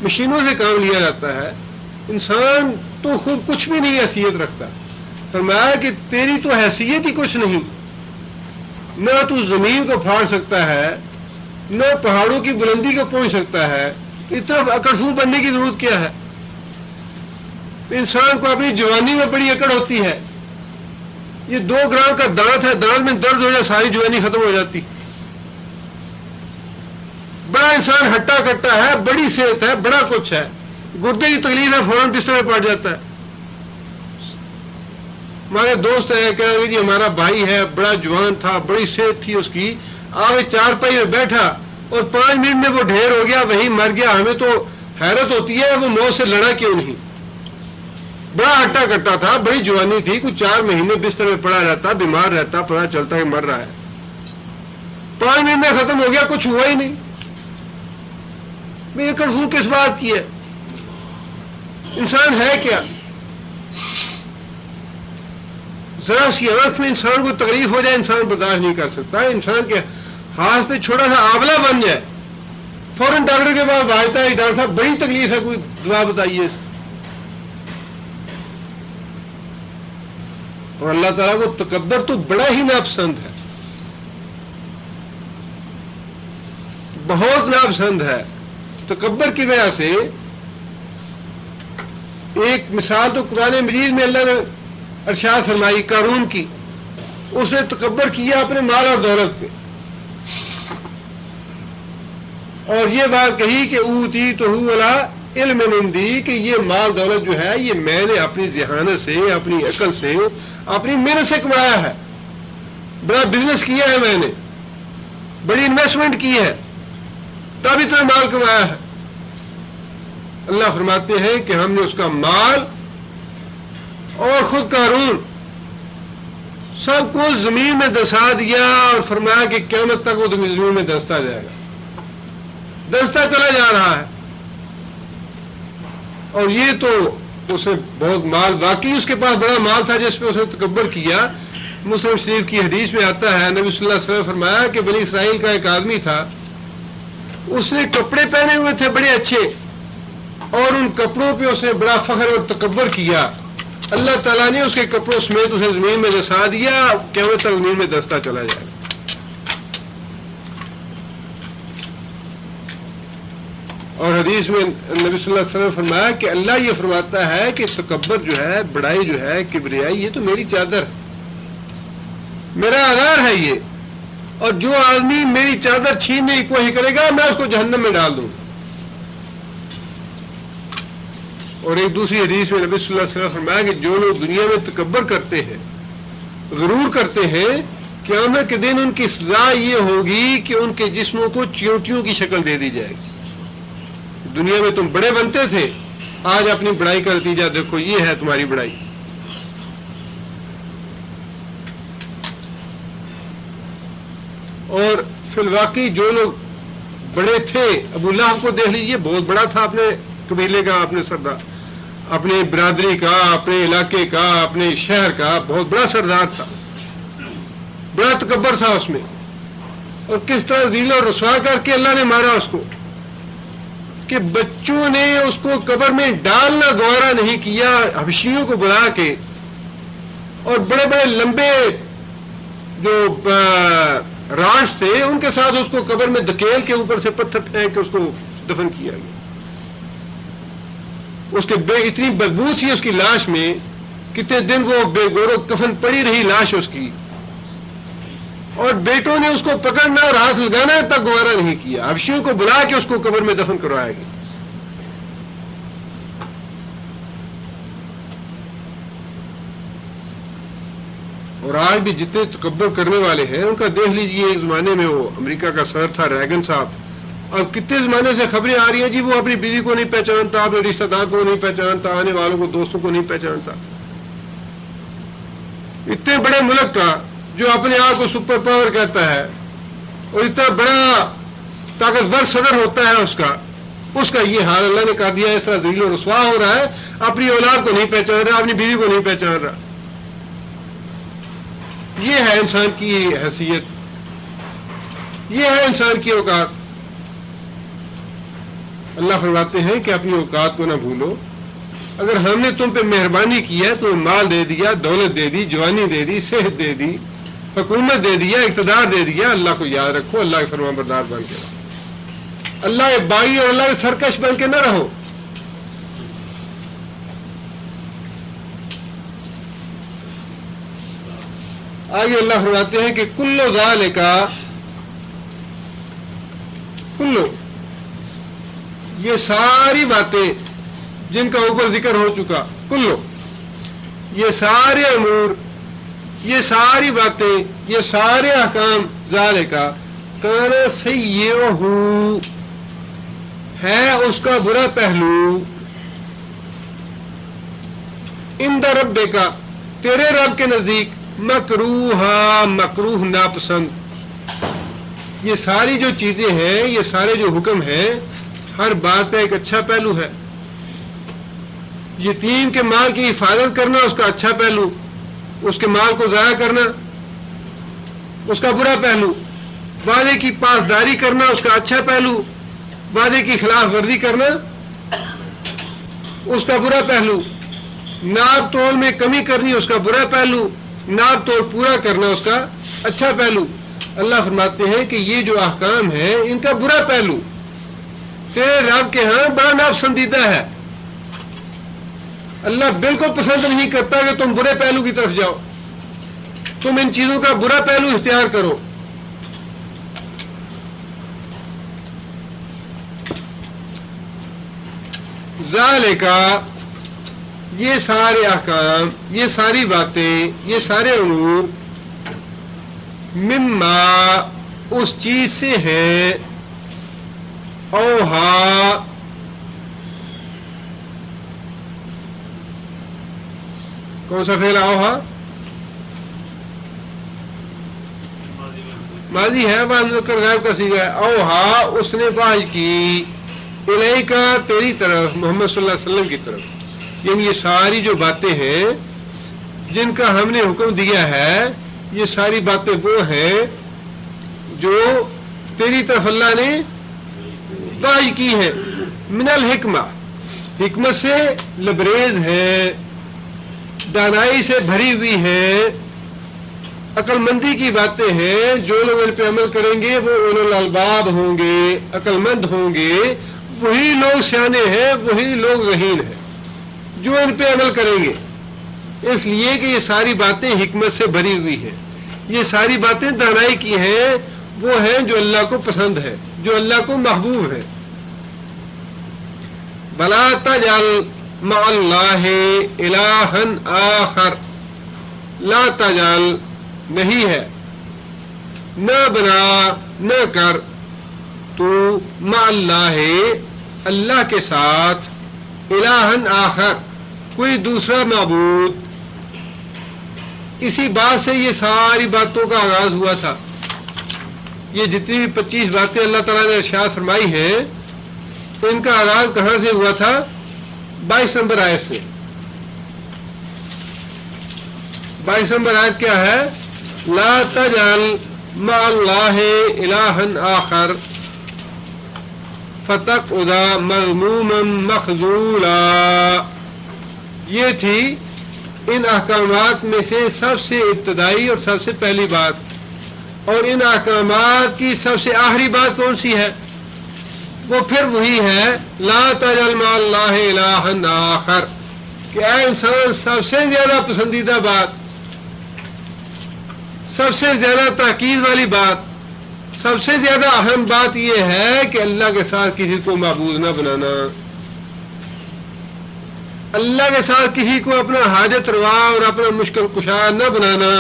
مشینوں سے کام لیا جاتا ہے. انسان تو خود کچھ بھی نہیں حیثیت رکھتا. فرمایا کہ تیری تو حیثیت ہی کچھ نہیں، نہ تو زمین کو پھاڑ سکتا ہے، نہ پہاڑوں کی بلندی کو پہنچ سکتا ہے. اتنا اکڑفو بننے کی ضرورت کیا ہے؟ انسان کو اپنی جوانی میں بڑی اکڑ ہوتی ہے. یہ 2 گرام کا دانت ہے، دانت میں درد ہو جائے ساری جوانی ختم ہو جاتی. بڑا انسان ہٹا کٹا ہے، بڑی صحت ہے، بڑا کچھ ہے، گردے کی تکلیف ہے فوراً بستر میں پڑ جاتا ہے. ہمارے دوست ہے کہ جی ہمارا بھائی ہے، بڑا جوان تھا، بڑی صحت تھی اس کی، آگے 4 پائی میں بیٹھا اور 5 منٹ میں وہ ڈھیر ہو گیا، وہیں مر گیا. ہمیں تو حیرت ہوتی ہے وہ موت سے لڑا کیوں نہیں. بڑا ہٹا کٹا تھا، بڑی جوانی تھی، کچھ 4 مہینے بستر میں پڑا رہتا، بیمار رہتا، پتا چلتا ہے مر رہا ہے. 5 منٹ میں ختم ہو گیا، کچھ ہوا ہی نہیں. یہ کرفو کس بات کی ہے؟ انسان ہے کیا؟ ذرا سی آنکھ میں انسان کو تکلیف ہو جائے انسان برداشت نہیں کر سکتا. انسان کے ہاتھ پہ چھوٹا سا آبلہ بن جائے فوراً ڈاکٹر کے پاس بھاگتا ہے، ڈاکٹر صاحب بڑی تکلیف ہے، کوئی دوا بتائیے. اور اللہ تعالیٰ کو تکبر تو بڑا ہی ناپسند ہے، بہت ناپسند ہے. تکبر کی وجہ سے ایک مثال تو قرآن مجید میں اللہ نے ارشاد فرمائی قارون کی. اس نے تکبر کیا اپنے مال اور دولت پہ، اور یہ بات کہی کہ اوتیتہ علی علم عندی، کہ یہ مال دولت جو ہے یہ میں نے اپنی ذہانت سے، اپنی عقل سے، اپنی محنت سے کمایا ہے. بڑا بزنس کیا ہے میں نے، بڑی انویسٹمنٹ کی ہے، تب اتنا مال کمایا ہے. اللہ فرماتے ہیں کہ ہم نے اس کا مال اور خود قارون سب کو زمین میں دسا دیا، اور فرمایا کہ قیامت تک وہ زمین میں دستا جائے گا، دستا چلا جا رہا ہے. اور یہ تو اسے بہت مال، واقعی اس کے پاس بڑا مال تھا جس پہ اسے تکبر کیا. مسلم شریف کی حدیث میں آتا ہے نبی صلی اللہ علیہ وسلم فرمایا کہ بنی اسرائیل کا ایک آدمی تھا، اس نے کپڑے پہنے ہوئے تھے بڑے اچھے، اور ان کپڑوں پہ اس نے بڑا فخر اور تکبر کیا. اللہ تعالیٰ نے اس کے کپڑوں سمیت اسے زمین میں دسا دیا، قیامت تک زمین میں دستا چلا جائے گا۔ اور حدیث میں نبی صلی اللہ علیہ وسلم فرمایا کہ اللہ یہ فرماتا ہے کہ تکبر جو ہے، بڑائی جو ہے، کبریائی، یہ تو میری چادر ہے، میرا آزار ہے یہ، اور جو آدمی میری چادر چھیننے کی کوشش کرے گا میں اس کو جہنم میں ڈال دوں گا۔ اور ایک دوسری حدیث میں نبی صلی اللہ علیہ وسلم فرمایا کہ جو لوگ دنیا میں تکبر کرتے ہیں، غرور کرتے ہیں، قیامت کے دن ان کی سزا یہ ہوگی کہ ان کے جسموں کو چیونٹیوں کی شکل دے دی جائے گی۔ دنیا میں تم بڑے بنتے تھے، آج اپنی بڑائی کا نتیجہ دیکھو، یہ ہے تمہاری بڑائی۔ اور فی الواقع جو لوگ بڑے تھے، ابو لہب کو دیکھ لیجیے، بہت بڑا تھا اپنے قبیلے کا، اپنے سردار، اپنے برادری کا، اپنے علاقے کا، اپنے شہر کا بہت بڑا سردار تھا، بڑا تکبر تھا اس میں، اور کس طرح ذلیل اور رسوا کر کے اللہ نے مارا اس کو کہ بچوں نے اس کو قبر میں ڈالنا گوارا نہیں کیا، حبشیوں کو بلا کے، اور بڑے بڑے لمبے جو رانس تھے ان کے ساتھ اس کو قبر میں دھکیل کے اوپر سے پتھر پھینک کے اس کو دفن کیا گیا۔ اس کے اتنی بدبو تھی اس کی لاش میں، کتنے دن وہ بے گور و کفن پڑی رہی لاش اس کی، اور بیٹوں نے اس کو پکڑنا اور ہاتھ لگانا تک گوارا نہیں کیا، حبشیوں کو بلا کے اس کو قبر میں دفن کروایا گیا۔ اور آج بھی جتنے تکبر کرنے والے ہیں ان کا دیکھ لیجیے، ایک زمانے میں وہ امریکہ کا صدر تھا ریگن صاحب، اور کتنے زمانے سے خبریں آ رہی ہیں جی وہ اپنی بیوی کو نہیں پہچانتا، اپنے رشتہ دار کو نہیں پہچانتا، آنے والوں کو، دوستوں کو نہیں پہچانتا۔ اتنے بڑے ملک کا جو اپنے آپ کو سپر پاور کہتا ہے، اور اتنا بڑا طاقتور صدر ہوتا ہے اس کا یہ حال اللہ نے کر دیا، اس طرح ذلیل و رسوا ہو رہا ہے، اپنی اولاد کو نہیں پہچان رہا، اپنی بیوی کو نہیں پہچان رہا۔ یہ ہے انسان کی حیثیت، یہ ہے انسان کی اوقات۔ اللہ فرماتے ہیں کہ اپنی اوقات کو نہ بھولو، اگر ہم نے تم پہ مہربانی کی ہے، تمہیں مال دے دیا، دولت دے دی، جوانی دے دی، صحت دے دی، حکومت دے دیا، اقتدار دے دیا، اللہ کو یاد رکھو، اللہ کے فرمان بردار بن کے رہو، اللہ کے باغی اور اللہ کے سرکش بن کے نہ رہو۔ آگے اللہ فرماتے ہیں کہ کلو ذالک، کلو یہ ساری باتیں جن کا اوپر ذکر ہو چکا، کلو یہ سارے امور، یہ ساری باتیں، یہ سارے احکام، ذالک کان سیئہ ہے اس کا برا پہلو، عند ربک تیرے رب کے نزدیک، مکروہا مکروہ ناپسند۔ یہ ساری جو چیزیں ہیں، یہ سارے جو حکم ہیں، ہر بات کا ایک اچھا پہلو ہے۔ یتیم کے مال کی حفاظت کرنا اس کا اچھا پہلو، اس کے مال کو ضائع کرنا اس کا برا پہلو، وعدے کی پاسداری کرنا اس کا اچھا پہلو، وعدے کی خلاف ورزی کرنا اس کا برا پہلو، ناپ تول میں کمی کرنی اس کا برا پہلو، ناپ تول پورا کرنا اس کا اچھا پہلو۔ اللہ فرماتے ہیں کہ یہ جو احکام ہیں ان کا برا پہلو تیرے رب کے ہاں بڑا ناپسندیدہ ہے۔ اللہ بالکل پسند نہیں کرتا کہ تم برے پہلو کی طرف جاؤ، تم ان چیزوں کا برا پہلو اختیار کرو۔ ذالک یہ سارے احکام، یہ ساری باتیں، یہ سارے امور، مما اس چیز سے ہے، اوہا کون سا فعل اوہا؟ ماضی ہے، مذکر غائب کا صیغہ ہے۔ اوہا اس نے وحی کی، الیکا تیری طرف، محمد صلی اللہ علیہ وسلم کی طرف، یعنی یہ ساری جو باتیں ہیں جن کا ہم نے حکم دیا ہے، یہ ساری باتیں وہ ہیں جو تیری طرف اللہ نے وحی کی ہے، من الحکمہ، حکمت سے لبریز ہے، دانائی سے بھری ہوئی ہیں، عقل مندی کی باتیں ہیں. جو لوگ ان پہ عمل کریں گے وہ اولو الالباب ہوں گے، عقل مند ہوں گے. وہی لوگ سیانے ہیں، وہی لوگ ذہین ہیں جو ان پہ عمل کریں گے. اس لیے کہ یہ ساری باتیں حکمت سے بھری ہوئی ہیں، یہ ساری باتیں دانائی کی ہیں. وہ ہیں جو اللہ کو پسند ہے، جو اللہ کو محبوب ہے. بلا تجعل مع اللہ الہا آخر، لا تجعل نہیں ہے، نہ بنا نہ کر تو مع اللہ اللہ کے ساتھ الہا آخر کوئی دوسرا معبود. اسی بات سے یہ ساری باتوں کا آغاز ہوا تھا. یہ جتنی بھی 25 باتیں اللہ تعالیٰ نے ارشاد فرمائی ہیں ان کا آغاز کہاں سے ہوا تھا؟ 22 نمبر آیت سے. 22 نمبر آیت کیا ہے؟ لا تجعل مع اللہ الہا آخر فتقعد مذموما مخذولا. یہ تھی ان احکامات میں سے سب سے ابتدائی اور سب سے پہلی بات. اور ان احکامات کی سب سے آخری بات کون سی ہے؟ وہ پھر وہی ہے لا تجعل مع اللہ الہا آخر، کہ اے انسان سب سے زیادہ پسندیدہ بات، سب سے زیادہ تاکید والی بات، سب سے زیادہ اہم بات یہ ہے کہ اللہ کے ساتھ کسی کو معبود نہ بنانا، اللہ کے ساتھ کسی کو اپنا حاجت روا اور اپنا مشکل کشا نہ بنانا،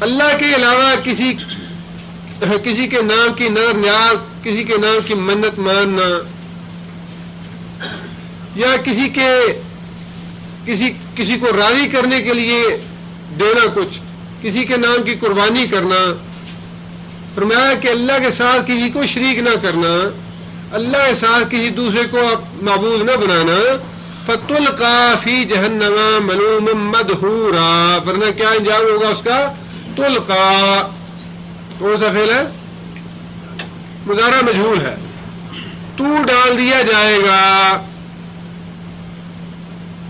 اللہ کے علاوہ کسی کے نام کی نظر نیاز، کسی کے نام کی منت ماننا، یا کسی کو راضی کرنے کے لیے دینا کچھ، کسی کے نام کی قربانی کرنا. فرمایا کہ اللہ کے ساتھ کسی کو شریک نہ کرنا، اللہ کے ساتھ کسی دوسرے کو معبود نہ بنانا. فتلقى فی جہنم ملوما مدحورا، ورنہ کیا انجام ہوگا اس کا؟ تلقى کون سا فعل ہے؟ مضارع مجہول ہے. تو ڈال دیا جائے گا،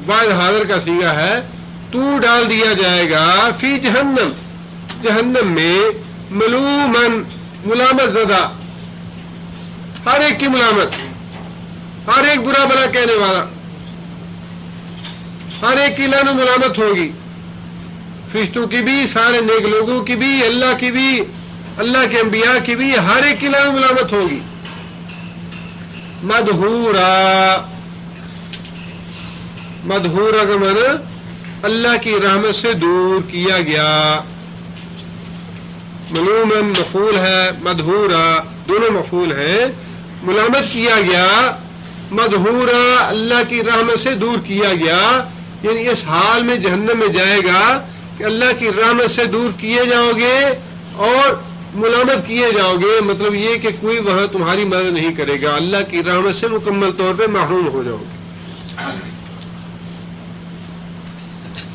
بعد حاضر کا صیغہ ہے. تو ڈال دیا جائے گا فی جہنم، جہنم میں، ملومن ملامت زدہ، ہر ایک کی ملامت، ہر ایک برا بھلا کہنے والا، ہر ایک کی لعنت ملامت ہوگی. فرشتوں کی بھی، سارے نیک لوگوں کی بھی، اللہ کی بھی، اللہ کے انبیاء کی بھی، ہر ایک کی لعنت ملامت ہوگی. مدحورا، مدحورا کا معنی اللہ کی رحمت سے دور کیا گیا. ملومن مفعول ہے، مدحورا دونوں مفعول ہیں. ملامت کیا گیا، مدحورا اللہ کی رحمت سے دور کیا گیا. یعنی اس حال میں جہنم میں جائے گا کہ اللہ کی رحمت سے دور کیے جاؤ گے اور ملامت کیے جاؤ گے. مطلب یہ کہ کوئی وہاں تمہاری مدد نہیں کرے گا، اللہ کی رحمت سے مکمل طور پہ محروم ہو جاؤ گے.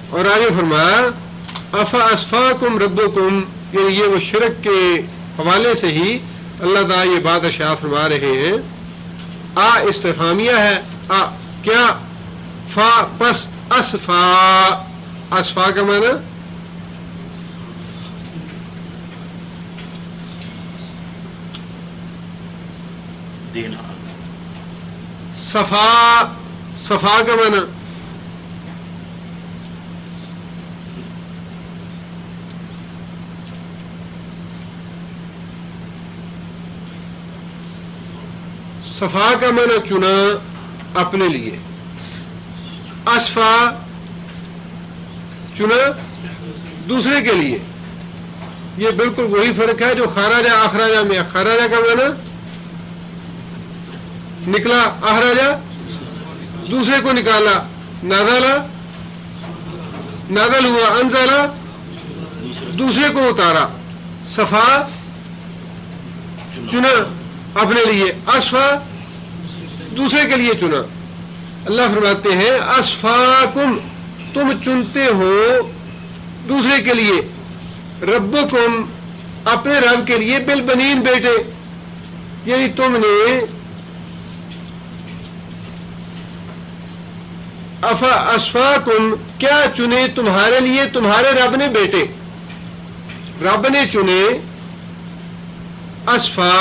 اور آگے فرمایا افاسفاکم ربکم، یعنی یہ وہ شرک کے حوالے سے ہی اللہ تعالیٰ یہ بات ارشاد فرما رہے ہیں. استفہامیہ ہے، کیا؟ فا پس اسفا، اسفا کا معنی دینا، صفا، صفا کا معنی صفا کا معنی چنا اپنے لیے، اسفا چنا دوسرے کے لیے. یہ بالکل وہی فرق ہے جو خراجہ اخراجہ میں. خراجہ کا معنی نکلا، اخراجہ دوسرے کو نکالا. نازلا، نازل ہوا. انزلا دوسرے کو اتارا. صفا چنا اپنے لیے، اسفا دوسرے کے لیے چنا. اللہ فرماتے ہیں اسفاکم، تم چنتے ہو دوسرے کے لیے، ربکم اپنے رب کے لیے، بالبنین بیٹے. یعنی تم نے افا اسفاکم کیا چنے تمہارے لیے تمہارے رب نے بیٹے, رب نے چنے, اسفا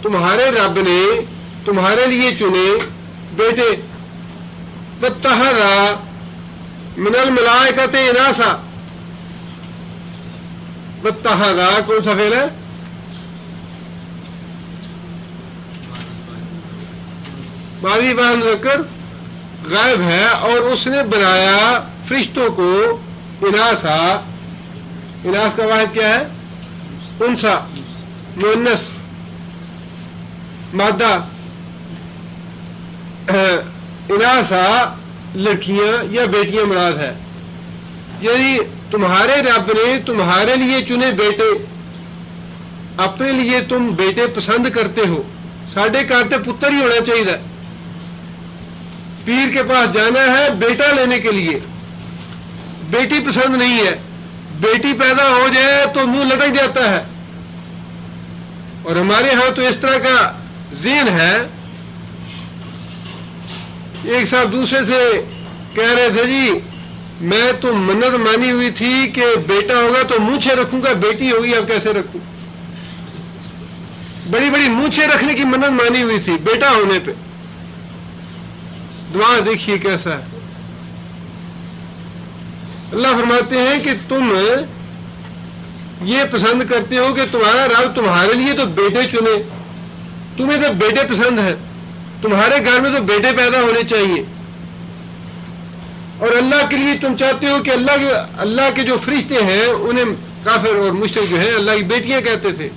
تمہارے رب نے تمہارے لیے چنے بیٹے, واتخذ من الملائکۃ اناسا, واتخذ کون سا فعل ہے؟ ماضی بعد مذکر غائب ہے, اور اس نے بنایا فرشتوں کو اناسا, اناس کا واحد کیا ہے؟ انسا, مؤنث مادہ, اناسا لڑکیاں یا بیٹیاں مراد ہے. یعنی تمہارے رب نے تمہارے لیے چنے بیٹے, اپنے لیے تم بیٹے پسند کرتے ہو, ساڈے گھر تے پتر ہی ہونا چاہیے, پیر کے پاس جانا ہے بیٹا لینے کے لیے, بیٹی پسند نہیں ہے, بیٹی پیدا ہو جائے تو منہ لٹک جاتا ہے. اور ہمارے ہاں تو اس طرح کا ذہن ہے, ایک صاحب دوسرے سے کہہ رہے تھے جی میں تو منت مانی ہوئی تھی کہ بیٹا ہوگا تو مونچھیں رکھوں گا, بیٹی ہوگی اب کیسے رکھوں, بڑی بڑی مونچھیں رکھنے کی منت مانی ہوئی تھی بیٹا ہونے پہ. دعا دیکھیے کیسا ہے. اللہ فرماتے ہیں کہ تم یہ پسند کرتے ہو کہ تمہارا رب تمہارے لیے تو بیٹے چنے, تمہیں تو بیٹے پسند ہیں, تمہارے گھر میں تو بیٹے پیدا ہونے چاہیے, اور اللہ کے لیے تم چاہتے ہو کہ اللہ کے جو فرشتے ہیں انہیں کافر اور مشرک جو ہیں اللہ کی بیٹیاں کہتے تھے.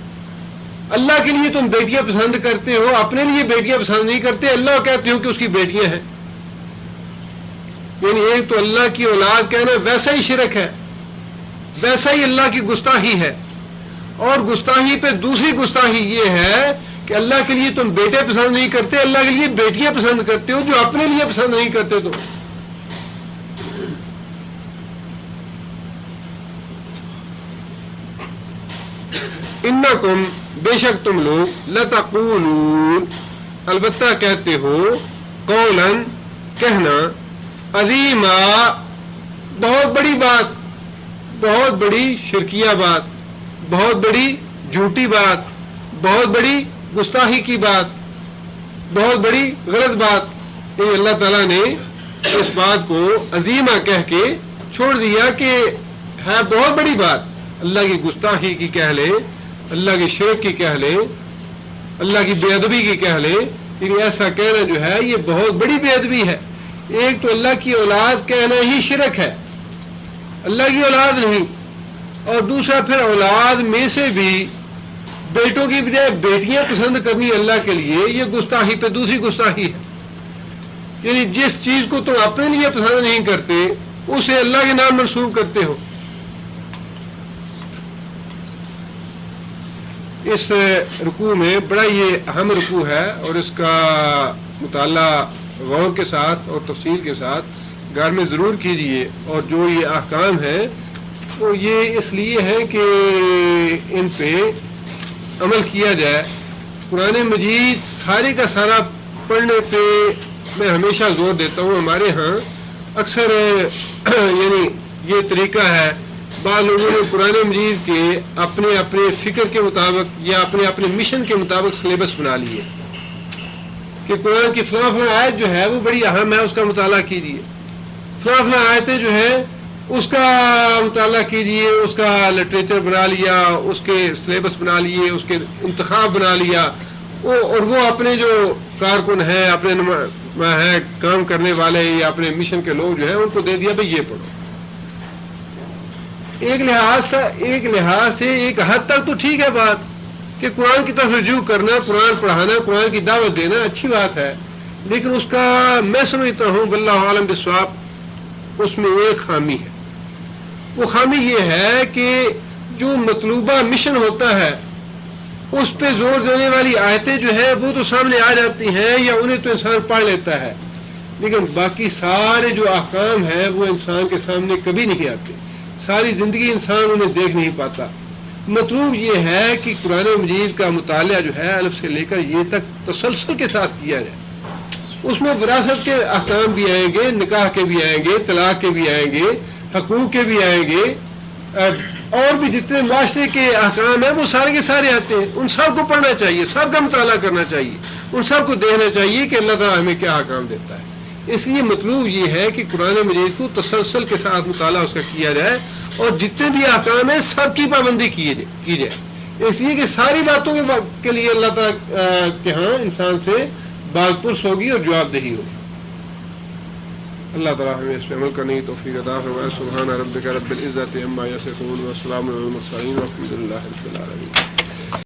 اللہ کے لیے تم بیٹیاں پسند کرتے ہو, اپنے لیے بیٹیاں پسند نہیں کرتے, اللہ کہتے ہو کہ اس کی بیٹیاں ہیں. یعنی ایک تو اللہ کی اولاد کہنا ویسا ہی شرک ہے, ویسا ہی اللہ کی گستاخی ہے, اور گستاخی پہ دوسری گستاخی یہ ہے کہ اللہ کے لیے تم بیٹے پسند نہیں کرتے, اللہ کے لیے بیٹیاں پسند کرتے ہو جو اپنے لیے پسند نہیں کرتے. تو انکم بے شک تم لوگ لتقولون البتہ کہتے ہو, قولاً کہنا, عظیما بہت بڑی بات, بہت بڑی شرکیہ بات, بہت بڑی جھوٹی بات, بہت بڑی گستاخی کی بات, بہت بڑی غلط بات. یہ اللہ تعالیٰ نے اس بات کو عظیمہ کہہ کے چھوڑ دیا کہ ہے بہت بڑی بات, اللہ کی گستاخی کی کہہ لے, اللہ کی شرک کی کہہ لے, اللہ کی بے ادبی کی کہہ لے. لیکن ایسا کہنا جو ہے یہ بہت بڑی بے ادبی ہے. ایک تو اللہ کی اولاد کہنا ہی شرک ہے, اللہ کی اولاد نہیں, اور دوسرا پھر اولاد میں سے بھی بیٹوں کی بجائے بیٹیاں پسند کرنی اللہ کے لیے, یہ گستاخی پہ دوسری گستاخی ہے. یعنی جس چیز کو تم اپنے لیے پسند نہیں کرتے اسے اللہ کے نام منسوب کرتے ہو. اس رکوع میں بڑا یہ اہم رکوع ہے, اور اس کا مطالعہ غور کے ساتھ اور تفصیل کے ساتھ گھر میں ضرور کیجیے. اور جو یہ احکام ہیں وہ یہ اس لیے ہیں کہ ان پہ عمل کیا جائے. قرآن مجید سارے کا سارا پڑھنے پہ میں ہمیشہ زور دیتا ہوں. ہمارے ہاں اکثر یعنی یہ طریقہ ہے, بعض لوگوں نے قرآن مجید کے اپنے اپنے فکر کے مطابق یا اپنے اپنے مشن کے مطابق سلیبس بنا لیے کہ قرآن کی فلاں فلاں آیت جو ہے وہ بڑی اہم ہے, اس کا مطالعہ کیجیے, فلاں فلاں آیتیں جو ہیں اس کا مطالعہ کیجیے, اس کا لٹریچر بنا لیا, اس کے سلیبس بنا لیے, اس کے انتخاب بنا لیا, اور وہ اپنے جو کارکن ہیں, اپنے ہیں کام کرنے والے یا اپنے مشن کے لوگ جو ہیں ان کو دے دیا بھائی یہ پڑھو. ایک لحاظ سے ایک حد تک تو ٹھیک ہے بات کہ قرآن کی طرف رجوع کرنا, قرآن پڑھانا, قرآن کی دعوت دینا اچھی بات ہے, لیکن اس کا میں سمجھتا ہوں واللہ عالم بالصواب اس میں ایک خامی ہے. وہ خامی یہ ہے کہ جو مطلوبہ مشن ہوتا ہے اس پہ زور دینے والی آیتیں جو ہیں وہ تو سامنے آ جاتی ہیں یا انہیں تو انسان پڑھ لیتا ہے, لیکن باقی سارے جو احکام ہیں وہ انسان کے سامنے کبھی نہیں آتے, ساری زندگی انسان انہیں دیکھ نہیں پاتا. مطلوب یہ ہے کہ قرآن مجید کا مطالعہ جو ہے الف سے لے کر یہ تک تسلسل کے ساتھ کیا جائے. اس میں وراثت کے احکام بھی آئیں گے، نکاح کے بھی آئیں گے، طلاق کے بھی آئیں گے، حقوق کے بھی آئیں گے، اور بھی جتنے معاشرے کے احکام ہیں وہ سارے کے سارے آتے ہیں. ان سب کو پڑھنا چاہیے، سب کا مطالعہ کرنا چاہیے، ان سب کو دیکھنا چاہیے کہ اللہ تعالیٰ ہمیں کیا احکام دیتا ہے. اس لیے مطلوب یہ ہے کہ قرآن مجید کو تسلسل کے ساتھ مطالعہ اس کا کیا جائے اور جتنے بھی احکام ہیں سب کی پابندی کی جائے، اس لیے کہ ساری باتوں کے لیے اللہ تعالیٰ کے ہاں انسان سے بات پرس ہوگی اور جواب دہی ہوگی. اللہ تعالیٰ ہمیں اس پہ عمل کرنے کی توفیق عطا فرمائے. سبحان ربک رب العزت عما یصفون وسلام علی المرسلین والحمد للہ رب العالمین.